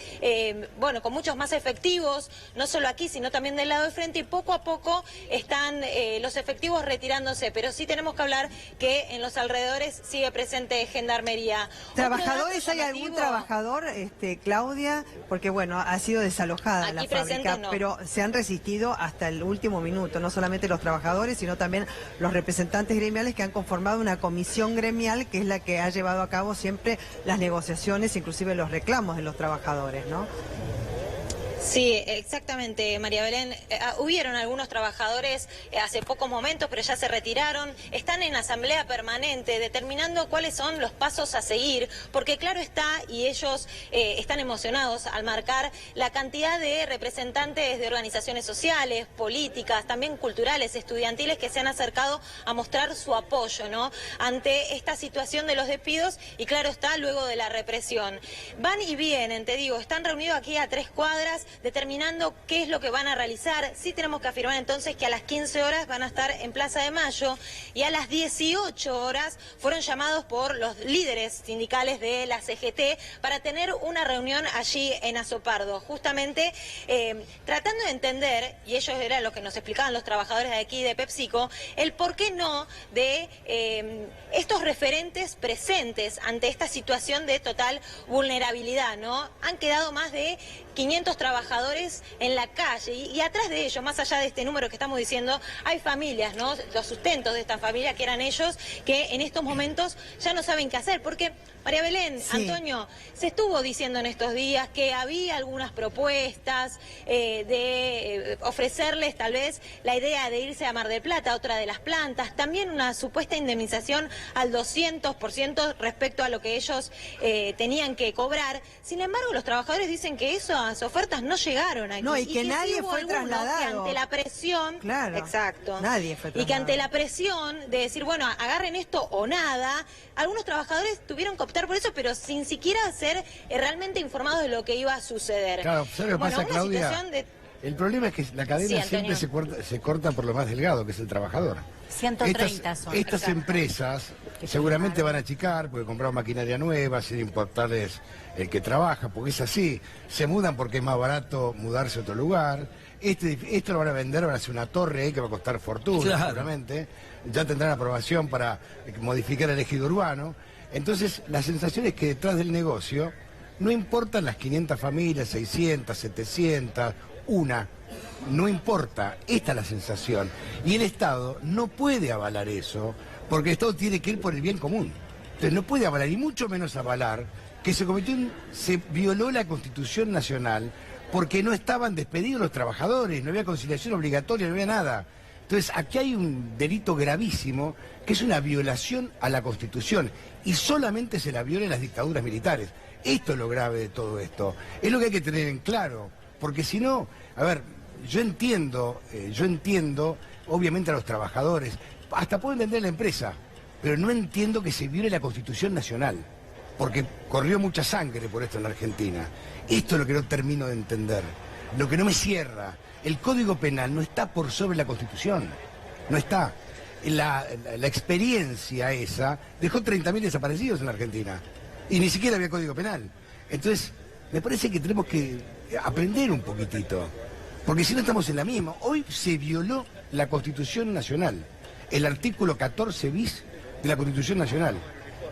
bueno, con muchos más efectivos, no solo aquí, sino también del lado de frente, y poco a poco están los efectivos retirándose, pero sí tenemos que hablar que en los alrededores sigue presente gendarmería. ¿Trabajadores? ¿Hay algún trabajador, Claudia? Porque, bueno, ha sido desalojada Aquí la presente fábrica, no. pero se han resistido hasta el último minuto, no solamente los trabajadores, sino también los representantes gremiales que han conformado una comisión gremial que es la que ha llevado a cabo siempre las negociaciones, inclusive los reclamos de los trabajadores, ¿no? Sí, exactamente, María Belén. Hubieron algunos trabajadores hace pocos momentos, pero ya se retiraron. Están en asamblea permanente determinando cuáles son los pasos a seguir, porque claro está, y ellos están emocionados al marcar la cantidad de representantes de organizaciones sociales, políticas, también culturales, estudiantiles, que se han acercado a mostrar su apoyo, ¿no?, ante esta situación de los despidos y claro está, luego de la represión. Van y vienen, te digo, están reunidos aquí a 3 cuadras, determinando qué es lo que van a realizar. Sí tenemos que afirmar entonces que a las 15 horas van a estar en Plaza de Mayo y a las 18 horas fueron llamados por los líderes sindicales de la CGT para tener una reunión allí en Azopardo, justamente tratando de entender, y ellos era lo que nos explicaban los trabajadores de aquí de PepsiCo, el por qué no de estos referentes presentes ante esta situación de total vulnerabilidad, ¿no? Han quedado más de 500 trabajadores trabajadores en la calle y atrás de ellos, más allá de este número que estamos diciendo, hay familias, ¿no? Los sustentos de esta familia que eran ellos, que en estos momentos ya no saben qué hacer, porque María Belén, sí. Antonio, se estuvo diciendo en estos días que había algunas propuestas de ofrecerles tal vez la idea de irse a Mar del Plata, otra de las plantas, también una supuesta indemnización al 200% respecto a lo que ellos tenían que cobrar. Sin embargo, los trabajadores dicen que esas ofertas no llegaron aquí. No, y que nadie sí hubo fue algunos trasladado. que ante la presión, Claro, exacto, nadie fue y que trasladado. ante la presión de decir, bueno, agarren esto o nada, algunos trabajadores tuvieron que optar por eso, pero sin siquiera ser realmente informados de lo que iba a suceder. Claro, ¿sabes lo que pasa, una Claudia? situación de... El problema es que la cadena Sí, siempre se corta por lo más delgado, que es el trabajador. 130 son. Estas Exacto. empresas seguramente van a achicar porque compraron maquinaria nueva, sin importarles el que trabaja, porque es así. Se mudan porque es más barato mudarse a otro lugar. Esto lo van a vender, van a hacer una torre ahí que va a costar fortuna, Claro. seguramente. Ya tendrán aprobación para modificar el ejido urbano. Entonces, la sensación es que detrás del negocio no importan las 500 familias, 600, 700, una. No importa, esta es la sensación. Y el Estado no puede avalar eso, porque el Estado tiene que ir por el bien común. Entonces no puede avalar, y mucho menos avalar, que se violó la Constitución Nacional porque no estaban despedidos los trabajadores, no había conciliación obligatoria, no había nada. Entonces aquí hay un delito gravísimo, que es una violación a la Constitución, y solamente se la viola en las dictaduras militares. Esto es lo grave de todo esto. Es lo que hay que tener en claro, porque si no, a ver, yo entiendo, obviamente a los trabajadores, hasta puedo entender la empresa, pero no entiendo que se viole la Constitución Nacional, porque corrió mucha sangre por esto en la Argentina. Esto es lo que no termino de entender, lo que no me cierra. El Código Penal no está por sobre la Constitución, no está. La experiencia esa dejó 30.000 desaparecidos en la Argentina, y ni siquiera había Código Penal. Entonces, me parece que tenemos que aprender un poquitito, porque si no estamos en la misma. Hoy se violó la Constitución Nacional, el artículo 14 bis de la Constitución Nacional,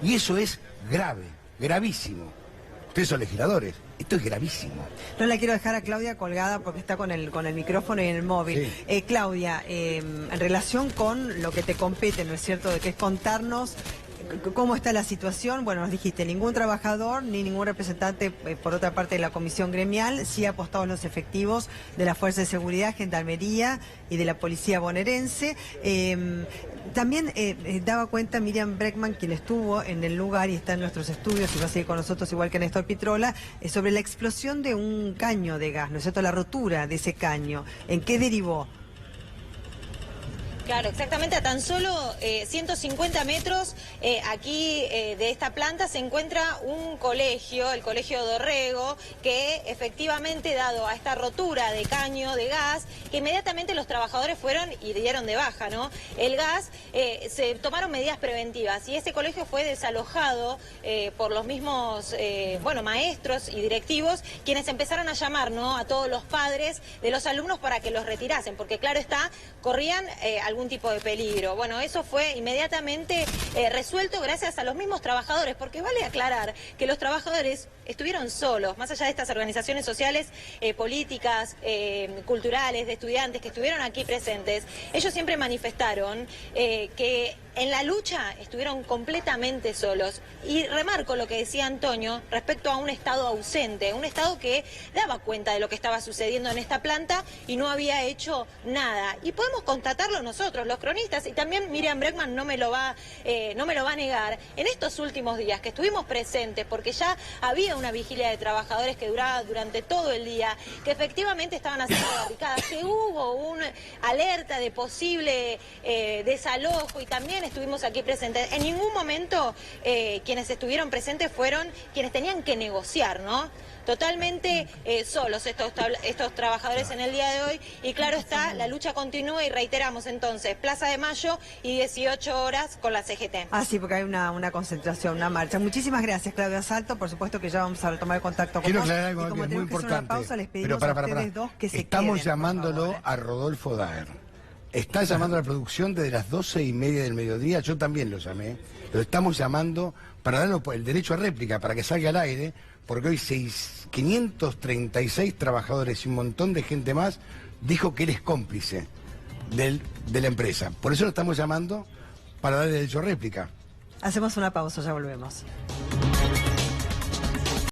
y eso es grave, gravísimo. Ustedes son legisladores, esto es gravísimo. No la quiero dejar a Claudia colgada porque está con el micrófono y en el móvil. Sí. Claudia, en relación con lo que te compete, ¿no es cierto?, de que es contarnos cómo está la situación. Bueno, nos dijiste, ningún trabajador ni ningún representante, por otra parte, de la comisión gremial, sí ha apostado los efectivos de la Fuerza de Seguridad, Gendarmería y de la Policía Bonaerense. También daba cuenta Miriam Bregman, quien estuvo en el lugar y está en nuestros estudios y va a seguir con nosotros igual que Néstor Pitrola, sobre la explosión de un caño de gas, ¿no es cierto?, la rotura de ese caño. ¿En qué derivó? Claro, exactamente, a tan solo 150 metros aquí de esta planta se encuentra un colegio, el Colegio Dorrego, que efectivamente, dado a esta rotura de caño de gas, que inmediatamente los trabajadores fueron y dieron de baja, ¿no? El gas, se tomaron medidas preventivas y ese colegio fue desalojado por los mismos, maestros y directivos, quienes empezaron a llamar, ¿no?, a todos los padres de los alumnos para que los retirasen, porque claro está, corrían algún tipo de peligro. Bueno, eso fue inmediatamente resuelto gracias a los mismos trabajadores, porque vale aclarar que los trabajadores estuvieron solos, más allá de estas organizaciones sociales, políticas, culturales, de estudiantes que estuvieron aquí presentes. Ellos siempre manifestaron que en la lucha estuvieron completamente solos. Y remarco lo que decía Antonio respecto a un Estado ausente, un Estado que daba cuenta de lo que estaba sucediendo en esta planta y no había hecho nada. Y podemos constatarlo nosotros, los cronistas, y también Miriam Bregman no me lo va a negar. En estos últimos días que estuvimos presentes, porque ya había una vigilia de trabajadores que duraba durante todo el día, que efectivamente estaban haciendo barricadas, que hubo una alerta de posible desalojo y también estuvimos aquí presentes. En ningún momento quienes estuvieron presentes fueron quienes tenían que negociar, ¿no? Totalmente solos estos trabajadores en el día de hoy, y claro está, la lucha continúa y reiteramos entonces, Plaza de Mayo y 18 horas con la CGT. Ah, sí, porque hay una concentración, una marcha. Muchísimas gracias, Claudia Salto. Por supuesto que ya vamos a retomar contacto con Quiero vos. aclarar algo Y que como es muy tenemos que hacer una importante. pausa, les pedimos a ustedes dos que se Estamos queden, por llamándolo favor, a Rodolfo Daer. está llamando a la producción desde las 12:30 del mediodía, yo también lo llamé, lo estamos llamando para darle el derecho a réplica, para que salga al aire, porque hoy 536 trabajadores y un montón de gente más dijo que él es cómplice de la empresa. Por eso lo estamos llamando para darle derecho a réplica. Hacemos una pausa, ya volvemos.